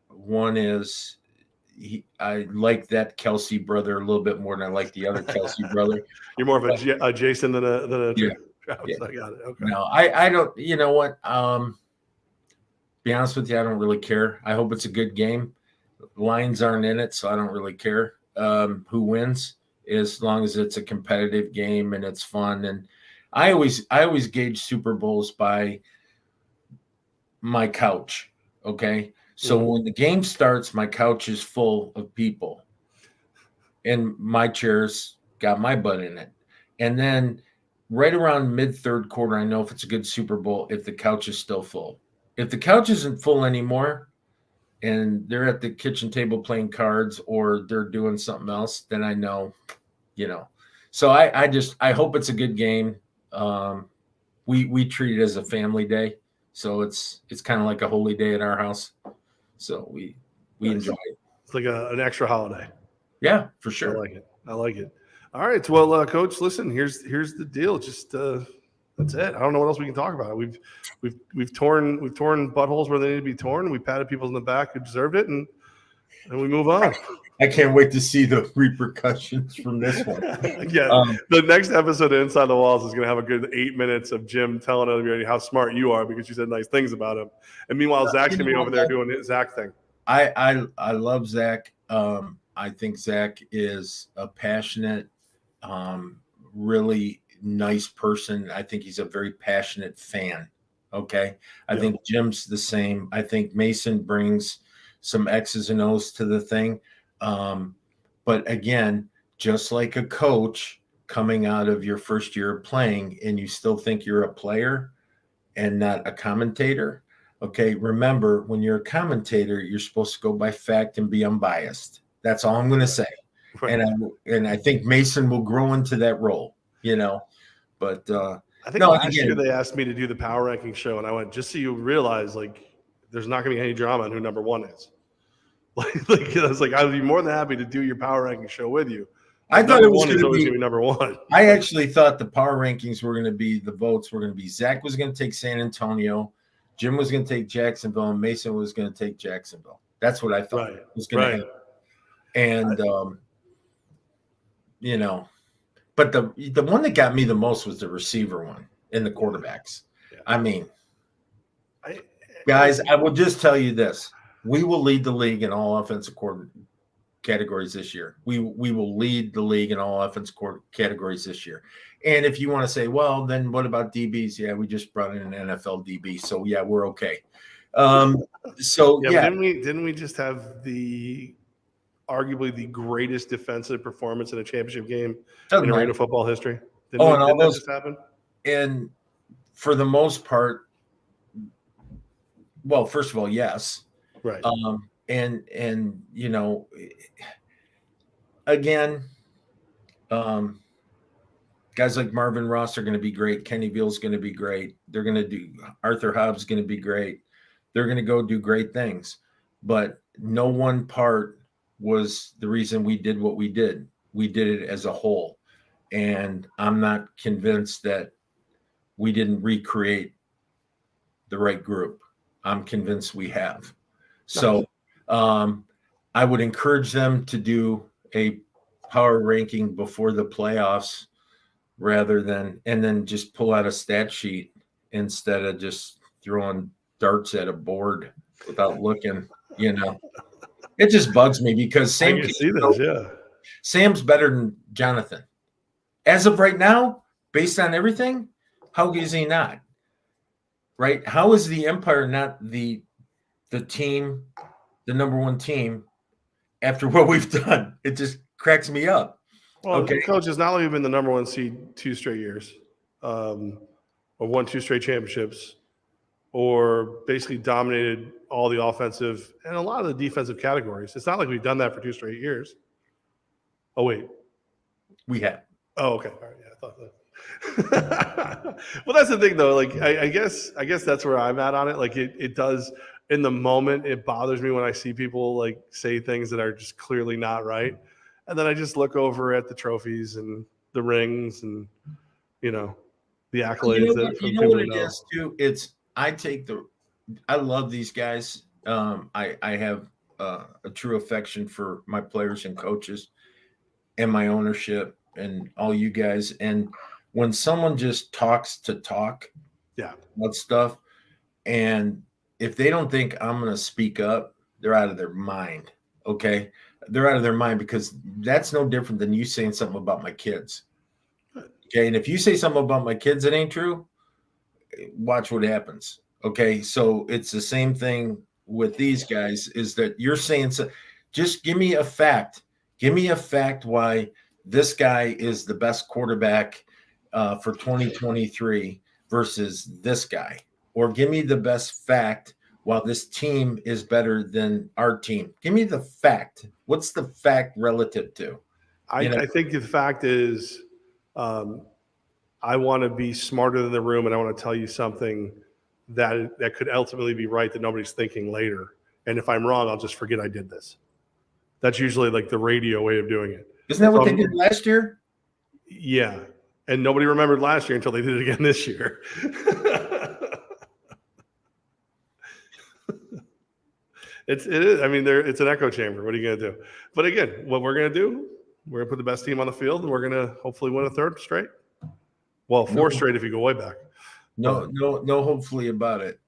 One is I like that Kelsey brother a little bit more than I like the other Kelsey brother. You're more of a Jason than a yeah. Travis. I got it. Okay. No, I don't. You know what? Be honest with you, I don't really care. I hope it's a good game. Lines aren't in it, so I don't really care who wins, as long as it's a competitive game and it's fun. And I always gauge Super Bowls by my couch. Okay. So when the game starts, my couch is full of people and my chair's got my butt in it. And then right around mid-third quarter, I know if it's a good Super Bowl, if the couch is still full. If the couch isn't full anymore and they're at the kitchen table playing cards or they're doing something else, then I know, So I hope it's a good game. We treat it as a family day. So it's kind of like a holy day at our house. So we enjoy it. It's like an extra holiday. Yeah, for sure. I like it. All right. Well, Coach, listen, here's the deal. Just that's it. I don't know what else we can talk about. We've torn buttholes where they need to be torn. We patted people in the back who deserved it, and we move on. I can't wait to see the repercussions from this one. The next episode of Inside the Walls is going to have a good 8 minutes of Jim telling everybody how smart you are because you said nice things about him. And meanwhile, Zach's going to be over there doing his Zach thing. I love Zach. I think Zach is a passionate, really nice person. I think he's a very passionate fan. Okay. I think Jim's the same. I think Mason brings some X's and O's to the thing. But again, just like a coach coming out of your first year of playing and you still think you're a player and not a commentator. Okay, remember, when you're a commentator, you're supposed to go by fact and be unbiased. That's all I'm going to say. Right. And I think Mason will grow into that role, But I think no, last again, year they asked me to do the power ranking show, and I went, just so you realize, like, there's not going to be any drama on who number one is. Like I was like, I'd be more than happy to do your power ranking show with you. I thought it was going to be number one. I actually thought the power rankings were going to be, the votes were going to be, Zach was going to take San Antonio, Jim was going to take Jacksonville, and Mason was going to take Jacksonville. That's what I thought was going to happen. And but the one that got me the most was the receiver one and the quarterbacks. Yeah. I mean, guys, I will just tell you this: we will lead the league in all offensive categories this year. We will lead the league in all offensive categories this year. And if you want to say, well, then what about DBs? Yeah, we just brought in an NFL DB, so yeah, we're okay. Didn't we just have arguably the greatest defensive performance in a championship game in arena football history? Didn't that just happen? And for the most part, well, first of all, yes. Right. And again, guys like Marvin Ross are going to be great. Kenny Veal's going to be great. They're going to do Arthur Hobbs going to be great. They're going to go do great things. But no one part was the reason we did what we did. We did it as a whole. And I'm not convinced that we didn't recreate the right group. I'm convinced we have. So I would encourage them to do a power ranking before the playoffs and then just pull out a stat sheet instead of just throwing darts at a board without looking, It just bugs me because Sam's better than Jonathan. As of right now, based on everything, how is he not? Right? How is the Empire not the team, the number one team, after what we've done? It just cracks me up. Well, Coach, has not only been the number one seed 2 straight years, or won 2 straight championships, or basically dominated all the offensive and a lot of the defensive categories. It's not like we've done that for 2 straight years. Oh, wait. We have. Oh, okay. All right. Yeah, I thought that. Well, that's the thing, though. Like, I guess that's where I'm at on it. Like, it does – in the moment, it bothers me when I see people, like, say things that are just clearly not right. And then I just look over at the trophies and the rings and, the accolades. You know what it is, too? I love these guys. I have a true affection for my players and coaches and my ownership and all you guys. And when someone just talks to talk about stuff, and if they don't think I'm going to speak up, they're out of their mind. Okay. They're out of their mind, because that's no different than you saying something about my kids. Okay. And if you say something about my kids that ain't true, watch what happens. Okay. So it's the same thing with these guys, is that you're saying, so just give me a fact. Give me a fact why this guy is the best quarterback for 2023 versus this guy. Or give me the best fact while this team is better than our team. Give me the fact. What's the fact relative to? I think the fact is I want to be smarter than the room, and I want to tell you something that could ultimately be right that nobody's thinking later. And if I'm wrong, I'll just forget I did this. That's usually like the radio way of doing it. Isn't that what they did last year? Yeah. And nobody remembered last year until they did it again this year. It is. I mean, it's an echo chamber. What are you going to do? But again, what we're going to do, we're going to put the best team on the field, and we're going to hopefully win a 3rd straight. Well, 4 straight if you go way back. No, hopefully about it.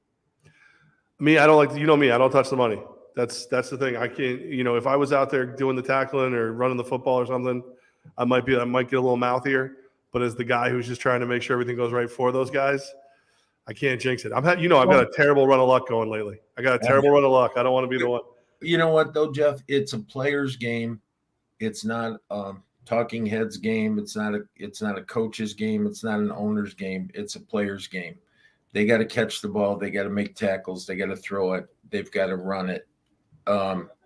Me, I don't like, me, I don't touch the money. That's the thing. I can't, if I was out there doing the tackling or running the football or something, I might get a little mouthier. But as the guy who's just trying to make sure everything goes right for those guys, I can't jinx it. I've got a terrible run of luck going lately. I got a terrible run of luck. I don't want to be the one. You know what, though, Jeff? It's a player's game. It's not a talking heads game. It's not a coach's game. It's not an owner's game. It's a player's game. They got to catch the ball. They got to make tackles. They got to throw it. They've got to run it.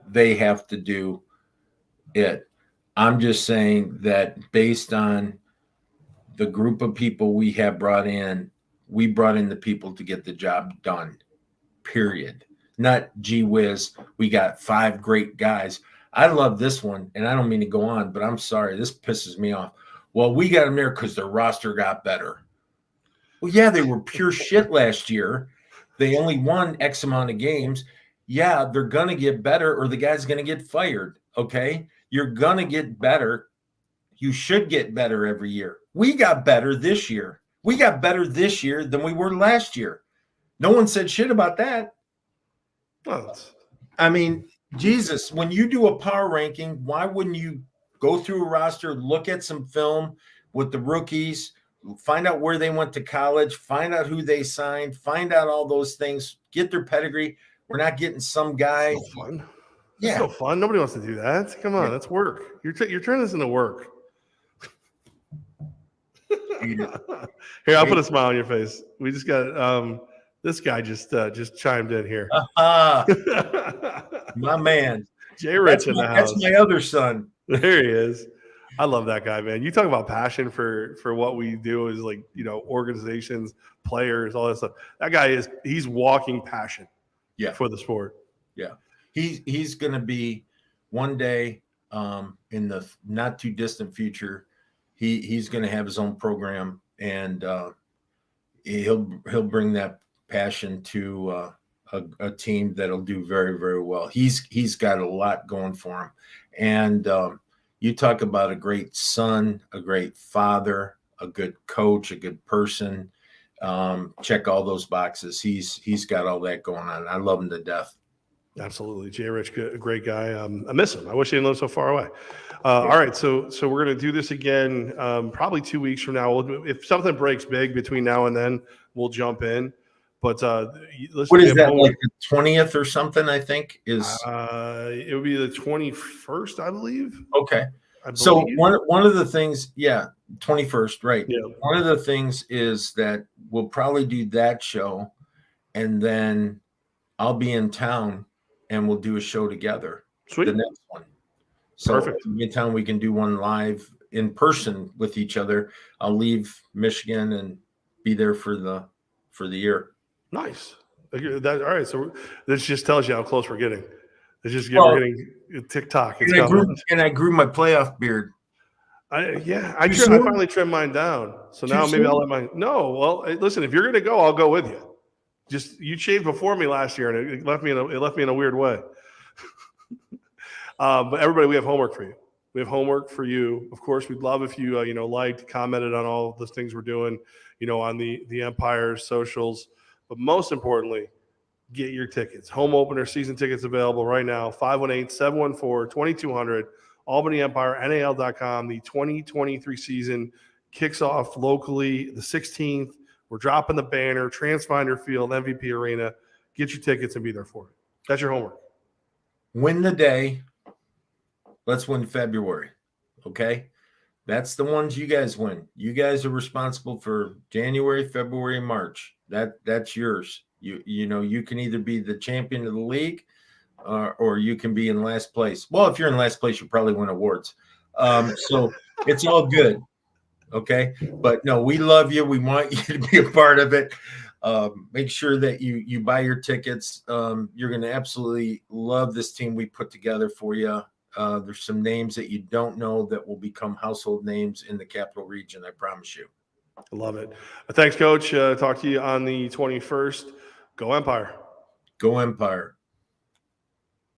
They have to do it. I'm just saying that based on the group of people we have brought in, we brought in the people to get the job done, period. Not gee whiz, we got 5 great guys. I love this one, and I don't mean to go on, but I'm sorry. This pisses me off. Well, we got them there because their roster got better. Well, yeah, they were pure shit last year. They only won X amount of games. Yeah, they're going to get better or the guy's going to get fired, okay? You're going to get better. You should get better every year. We got better this year. We got better this year than we were last year. No one said shit about that. Oh, I mean, Jesus, when you do a power ranking, why wouldn't you go through a roster, look at some film with the rookies, find out where they went to college, find out who they signed, find out all those things, get their pedigree. We're not getting some guy. it's no fun. Yeah. It's no fun. Nobody wants to do that. Come on, that's work. You're turning this into work. Here, I'll put a smile on your face. We just got this guy just chimed in here. My man. Jay Rich in the house. That's my other son. There he is. I love that guy, man. You talk about passion for what we do is like, organizations, players, all that stuff. That guy he's walking passion for the sport. Yeah. He's going to be one day in the not too distant future. He's going to have his own program, and he'll bring that passion to a team that'll do very, very well. He's got a lot going for him, and you talk about a great son, a great father, a good coach, a good person. Check all those boxes. He's got all that going on. I love him to death. Absolutely. Jay Rich, a great guy. I miss him. I wish he didn't live so far away. All right. So we're going to do this again probably 2 weeks from now. If something breaks big between now and then, we'll jump in. But what is that, like the 20th or something, I think? Is it would be the 21st, I believe. Okay. So one of the things, 21st, right. Yeah. One of the things is that we'll probably do that show, and then I'll be in town and we'll do a show together. Sweet. The next one. So perfect. In town, we can do one live in person with each other. I'll leave Michigan and be there for the year. Nice. All right. So this just tells you how close we're getting. We're getting TikTok. And I grew my playoff beard. I finally trimmed mine down. So now maybe I'll let mine. No, well, listen. If you're gonna go, I'll go with you. Just you shaved before me last year, and it left me in a weird way. But everybody, we have homework for you. We have homework for you. Of course, we'd love if you liked, commented on all the things we're doing, on the Empire's socials. But most importantly, get your tickets. Home opener season tickets available right now. 518-714-2200. Albany Empire, NAL.com. The 2023 season kicks off locally the 16th. We're dropping the banner, TransFinder Field, MVP Arena. Get your tickets and be there for it. That's your homework. Win the day. Let's win February. Okay? That's the ones you guys win. You guys are responsible for January, February, March. That's yours. You can either be the champion of the league or you can be in last place. Well, if you're in last place, you probably win awards. So it's all good. Okay. But no, we love you. We want you to be a part of it. Make sure that you buy your tickets. You're going to absolutely love this team we put together for you. There's some names that you don't know that will become household names in the capital region. I promise you. I love it. Thanks, Coach. Talk to you on the 21st. Go Empire. Go Empire.